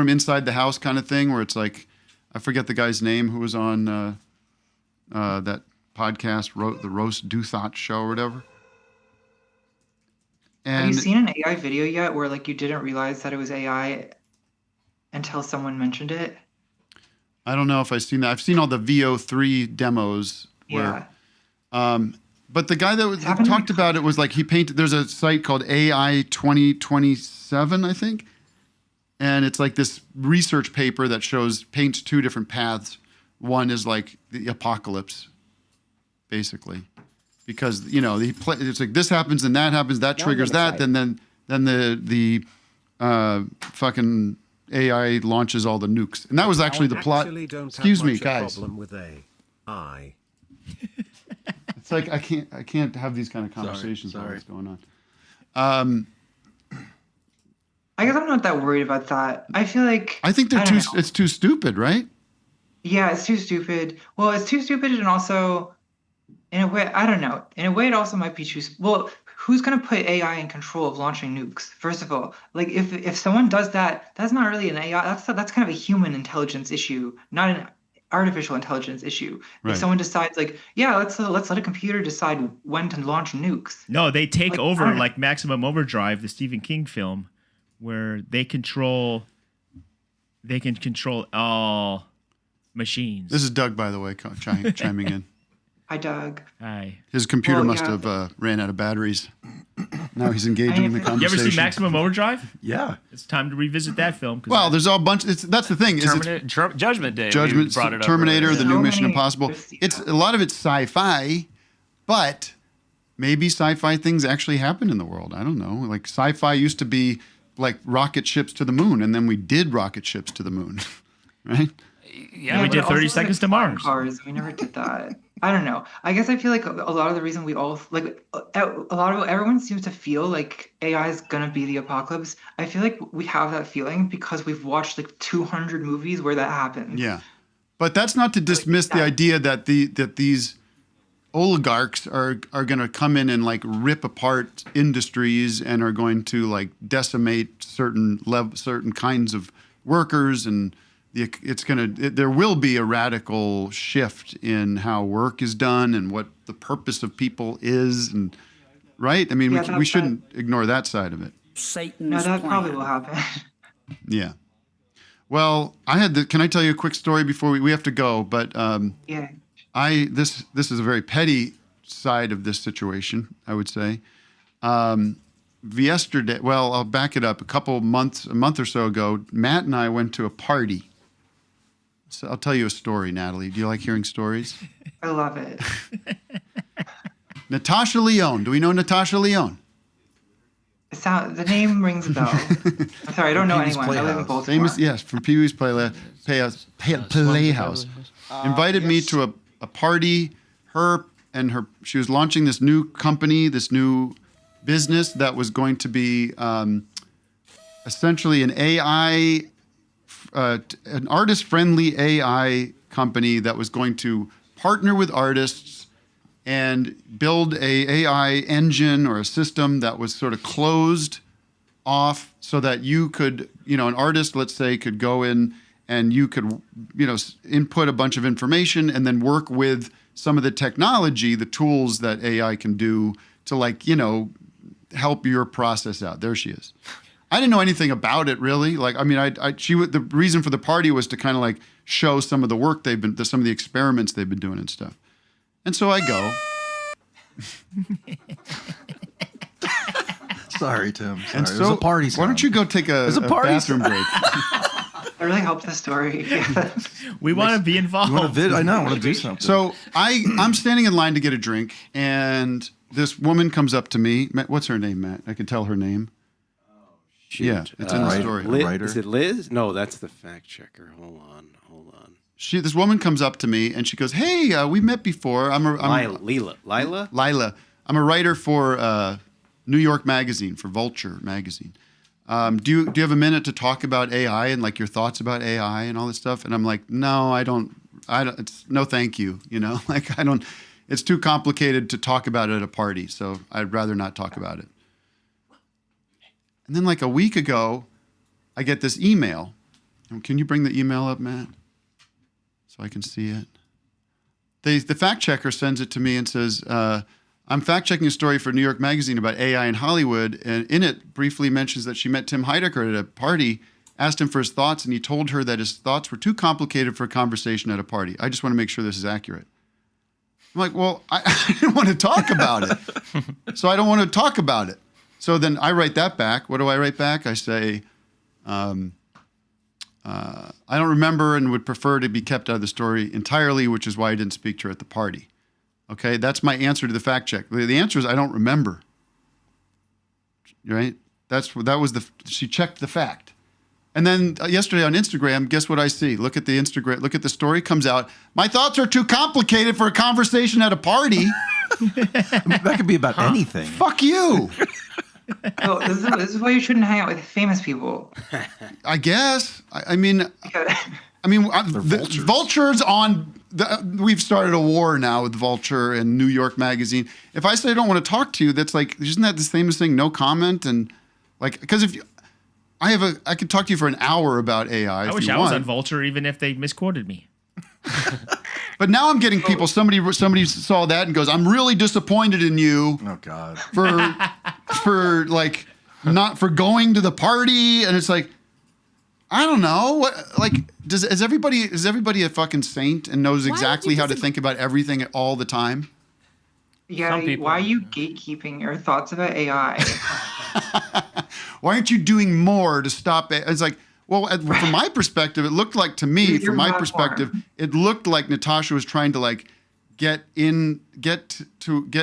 inside the house kind of thing, where it's like, I forget the guy's name who was on that podcast, the Roast Do Thought show or whatever. Have And you seen an AI video yet where like you didn't realize that it was AI until someone mentioned it? I don't know if I've seen that. I've seen all the VO3 demos where, but the guy that talked about it was like he painted. There's a site called AI 2027, I think, and it's like this research paper that paints two different paths. One is like the apocalypse, basically, because it's like this happens and that happens, that triggers that, then the fucking AI launches all the nukes, and that was actually the plot. Excuse me, guys. Problem with AI. It's like I can't have these kind of conversations while sorry. it's going on. I guess I'm not that worried about that. I feel like I think it's too stupid, right? Yeah, it's too stupid. Well, it's too stupid, and also, in a way, I don't know. In a way, it also might be too. Well, who's gonna put AI in control of launching nukes? First of all, like if someone does that, that's not really an AI. That's kind of a human intelligence issue, not an artificial intelligence issue. Right. If someone decides, like, yeah, let's let a computer decide when to launch nukes. No, they take Like, I over don't- like Maximum Overdrive, the Stephen King film, where they can control all machines. This is Doug, by the way, chiming in. Hi, Doug. Hi. His computer Well, must yeah. have ran out of batteries. Now he's engaging in the You conversation. ever see Maximum Overdrive? Yeah. It's time to revisit that film. 'cause Well, there's all bunch. That's the thing. Judgment Day. we Judgment, brought it up Terminator, earlier. the new Mission Impossible. It's a lot of it's sci-fi, but maybe sci-fi things actually happen in the world. I don't know. Like sci-fi used to be like rocket ships to the moon, and then we did rocket ships to the moon, right? Yeah, we but did also, 30 like, Seconds to Mars. Cars, we never did that. I don't know. I guess I feel like a lot of the reason we all like everyone seems to feel like AI is gonna be the apocalypse. I feel like we have that feling because we've watched like 200 movies where that happens. Yeah, but that's not to dismiss the idea that these oligarchs are going to come in and like rip apart industries and are going to like decimate certain kinds of workers, and there will be a radical shift in how work is done and what the purpose of people is, and right. I mean, Yeah, we shouldn't ignore that side of it. No, that probably will happen. Yeah. Well, can I tell you a quick story before we have to go? But Yeah. this is a very petty side of this situation, I would say. Yesterday, well, I'll back it up. A month or so ago, Matt and I went to a party. So I'll tell you a story, Natalie. Do you like hearing stories? I love it. Natasha Lyonne. Do we know Natasha Lyonne? The name rings a bell. I'm sorry, I don't know anyone. I live in Baltimore. Famous, yes, from Pee Wee's Playhouse. Invited me to a party. She was launching this new company, this new business that was going to be essentially an AI, an artist-friendly AI company that was going to partner with artists and build a AI engine or a system that was sort of closed off so that you could, an artist, let's say, could go in and you could, input a bunch of information and then work with some of the technology, the tools that AI can do to help your process out. There she is. I didn't know anything about it really. The reason for the party was to kind of like show some of the work some of the experiments they've been doing and stuff. And so I go. Sorry, Tim. Sorry. And It was a party. Why don't you go take a bathroom break? It really helped the story. We want to be involved. I know. I want to do something. So I'm standing in line to get a drink, and this woman comes up to me. What's her name, Matt? I can tell her name. Yeah, it's in the story. Is it Liz? No, that's the fact checker. Hold on. This woman comes up to me and she goes, "Hey, we met before. Lila. I'm a writer for New York Magazine, for Vulture Magazine. Do you have a minute to talk about AI and like your thoughts about AI and all this stuff?" And I'm like, "No, I don't. No, thank you. I don't. It's too complicated to talk about it at a party, so I'd rather not talk about it." And then like a week ago, I get this email. Can you bring the email up, Matt? So I can see it. The fact checker sends it to me and says, "I'm fact checking a story for New York Magazine about AI in Hollywood, and in it briefly mentions that she met Tim Heidecker at a party, asked him for his thoughts, and he told her that his thoughts were too complicated for a conversation at a party. I just want to make sure this is accurate." I'm like, "Well, I didn't want to talk about it, so I don't want to talk about it." So then I write that back. What do I write back? I say, "I don't remember and would prefer to be kept out of the story entirely, which is why I didn't speak to her at the party." Okay, that's my answer to the fact check. The answer is I don't remember. Right? She checked the fact. And then yesterday on Instagram, guess what I see? Look at the Instagram. Look at the story comes out. My thoughts are too complicated for a conversation at a party. That could be about anything. Fuck you. Oh, this is why you shouldn't hang out with famous people. I guess. I mean, the Vulture's on. We've started a war now with Vulture and New York Magazine. If I say I don't want to talk to you, that's like, isn't that the famous thing? No comment, and like, because if you, I could talk to you for an hour about AI. I wish I was on Vulture, even if they misquoted me. But now I'm getting people. Somebody saw that and goes, "I'm really disappointed in you." Oh God. For like not for going to the party, and it's like, I don't know. What like is everybody a fucking saint and knows exactly how to think about everything all the time? Yeah. Why are you gatekeeping your thoughts about AI? Why aren't you doing more to stop it? It's like, well, from my perspective, it looked like to me, from my perspective, it looked like Natasha was trying to like get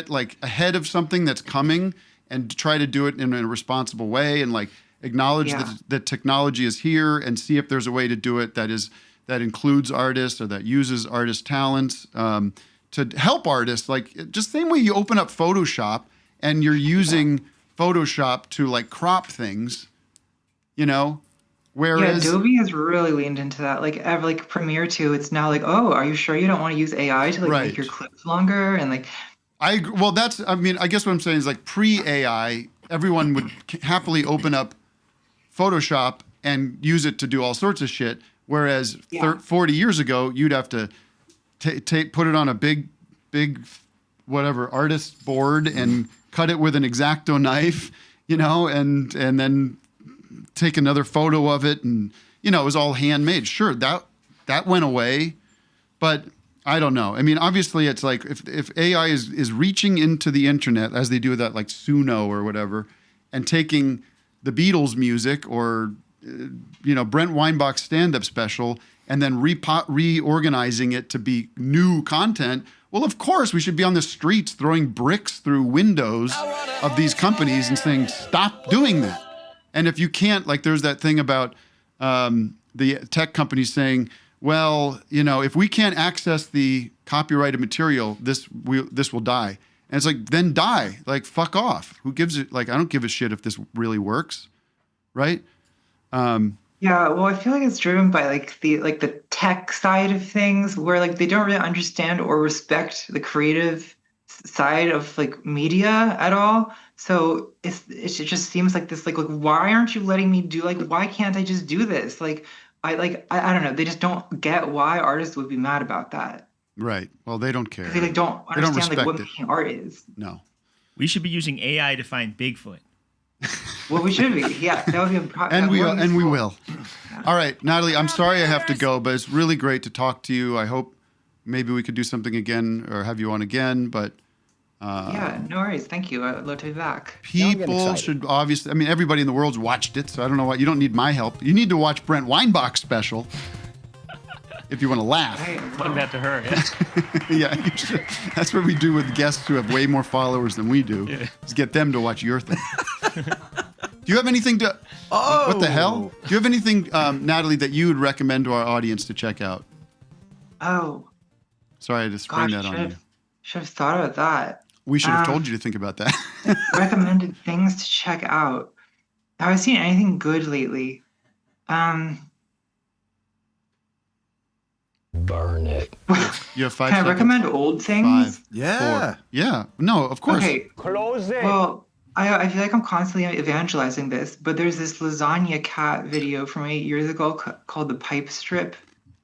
like ahead of something that's coming and try to do it in a responsible way and like acknowledge that technology is here and see if there's a way to do it that includes artists or that uses artist talents to help artists. Like just the same way you open up Photoshop and you're using Photoshop to like crop things, you know. Whereas Adobe has really leaned into that. Like Premiere 2, it's now like, oh, are you sure you don't want to use AI to like make your clips longer and like. I guess what I'm saying is like pre-AI, everyone would happily open up Photoshop and use it to do all sorts of shit. Whereas 40 years ago, you'd have to put it on a big whatever artist board and cut it with an X-Acto knife, you know, and then take another photo of it, and you know, it was all handmade. Sure, that went away, but I don't know. I mean, obviously, it's like if AI is reaching into the internet as they do with that like Suno or whatever, and taking the Beatles music or you know Brent Weinbach's stand-up special and then reorganizing it to be new content. Well, of course, we should be on the streets throwing bricks through windows of these companies and saying, stop doing that. And if you can't, like there's that thing about the tech companies saying, well, you know, if we can't access the copyrighted material, this will die. And it's like, then die. Like, fuck off. Who gives it? Like, I don't give a shit if this really works, right? Yeah, well, I feel like it's driven by like the tech side of things, where like they don't really understand or respect the creative side of like media at all. So it just seems like this like why aren't you letting me do like why can't I just do this? Like I don't know. They just don't get why artists would be mad about that. Right. Well, they don't care. They like don't understand like what making art is. No. We should be using AI to find Bigfoot. Well, we should be. Yeah, that would be a problem. And we will. All right, Natalie, I'm sorry I have to go, but it's really great to talk to you. I hope maybe we could do something again or have you on again, but yeah, no worries. Thank you. I'd love to be back. People should obviously, I mean, everybody in the world's watched it, so I don't know why. You don't need my help. You need to watch Brent Weinbach's special if you want to laugh. Plug that to her, yeah. Yeah, you should. That's what we do with guests who have way more followers than we do, is get them to watch your thing. Do you have anything to... Oh! What the hell? Do you have anything, Natalie, that you would recommend to our audience to check out? Oh. Sorry, I just sprung that on you. Should have thought about that. We should have told you to think about that. Recommended things to check out. Have I seen anything good lately? Burn it. You have 5 Can seconds. I recommend old things? 5, 4. Yeah. No, of course. Okay. Close it. Well, I feel like I'm constantly evangelizing this, but there's this lasagna cat video from 8 years ago called The Pipe Strip.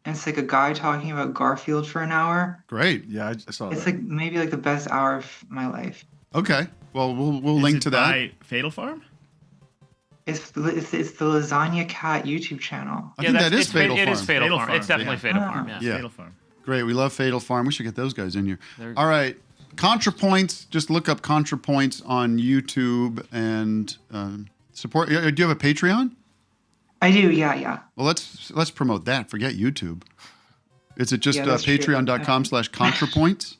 And it's like a guy talking about Garfield for an hour. Great. Yeah, I saw that. It's like maybe like the best hour of my life. Okay. Well, we'll link to that. By Fatal Farm? It's the Lasagna Cat YouTube channel. I think that is Fatal Farm. It is Fatal Farm. It's definitely Fatal Farm. Yeah. Fatal Farm. Great. We love Fatal Farm. We should get those guys in here. All right. ContraPoints. Just look up ContraPoints on YouTube and support. Do you have a Patreon? I do. Yeah. Well, let's promote that. Forget YouTube. Is it just that's true. patreon.com/ContraPoints?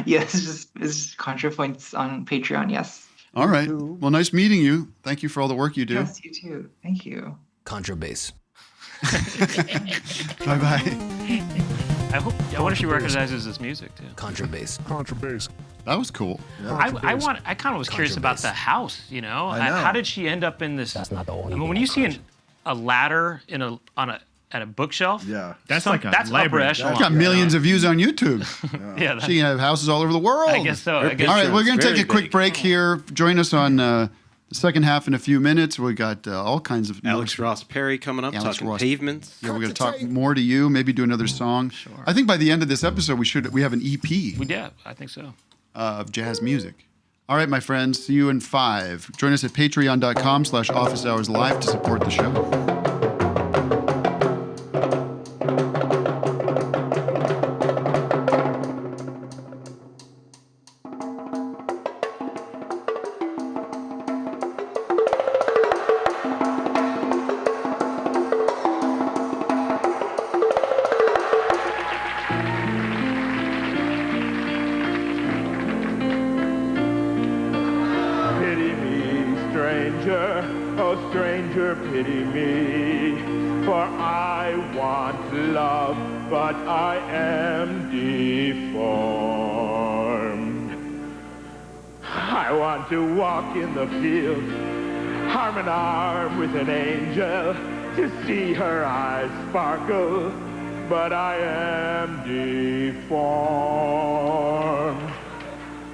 Yes, it's just ContraPoints on Patreon. Yes. All right. Well, nice meeting you. Thank you for all the work you do. Yes, you too. Thank you. Contrabass. Bye-bye. I wonder if she recognizes this music too. Contrabass. That was cool. I kind of was curious about the house. You know, I know. how did she end up in this? That's not the only I mean, when you see a ladder at a bookshelf, Yeah. That's like a that's upper library. echelon. It's got millions of views on YouTube. Yeah, She can have houses all over the world. I guess so. I guess All right, so. we're going to Very take a quick big. break here. Join us on the second half in a few minutes. We got all kinds of Alex Ross Perry coming up, Alex talking Ross. pavements. Yeah, we're going to talk more to you. Maybe do another song. Sure. I think by the end of this episode, we have an EP Yeah, I think so. of jazz music. All right, my friends. See you in 5. Join us at patreon.com/officehourslive to support the show. Pity me, stranger, oh stranger, pity me. For I want love, but I am deformed. I want to walk in the field, arm in arm with an angel, to see her eyes sparkle, but I am deformed.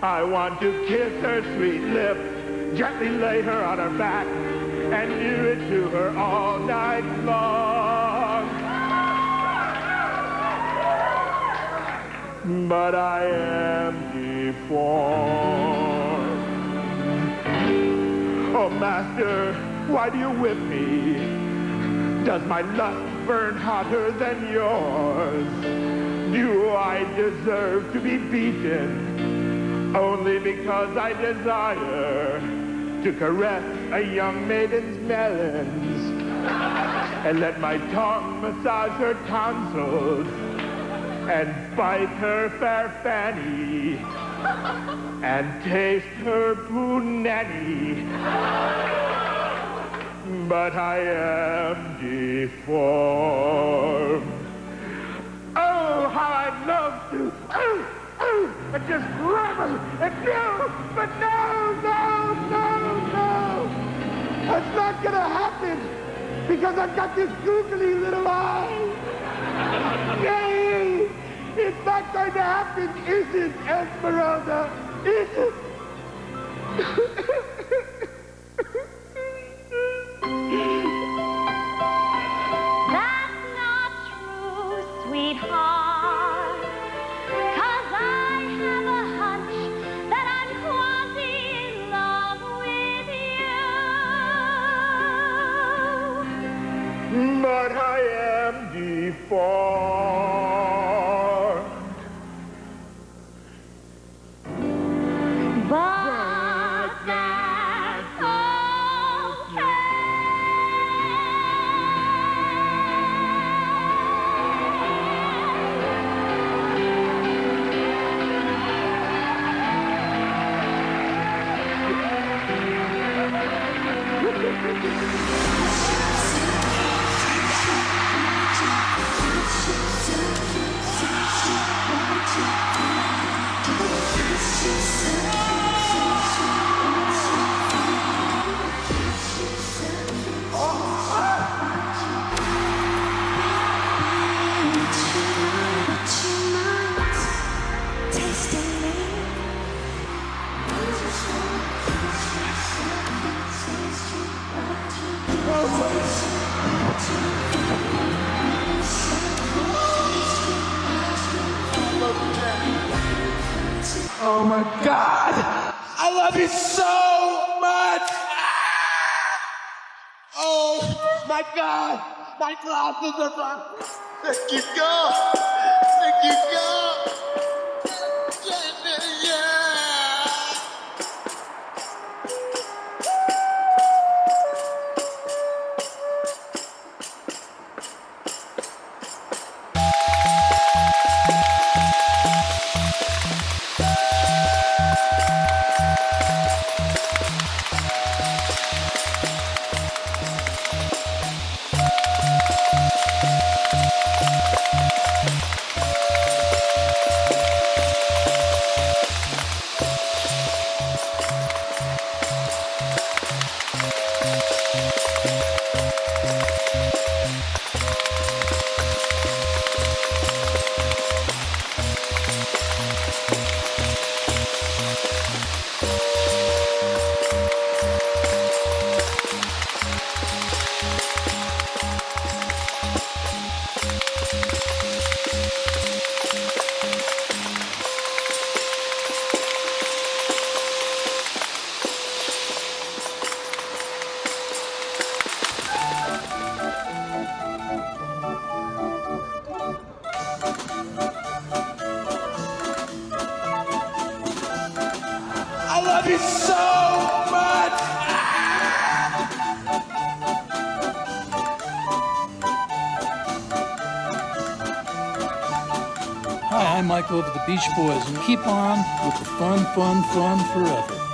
I want to kiss her sweet lips, gently lay her on her back, and do it to her all night long. But I am deformed. Oh, master, why do you whip me? Does my lust burn hotter than yours? Do I deserve to be beaten only because I desire to caress a young maiden's melons and let my tongue massage her tonsils and bite her fair fanny and taste her punani? But I am deformed. Oh, how I'd love to and just grab her and do, but no. That's not gonna happen because I've got this googly little eye. Nay, it's not going to happen, is it, Esmeralda? Is it? That's not true, sweetheart. 'Cause I have a hunch that I'm quasi in love with you. But I am deformed. But that's okay. Oh my God! I love you so much! Oh my God! My glasses are brown! Let you go! Let you go! love you so much. Hi, I'm Michael of the Beach Boys, and keep on with the fun, fun, fun forever.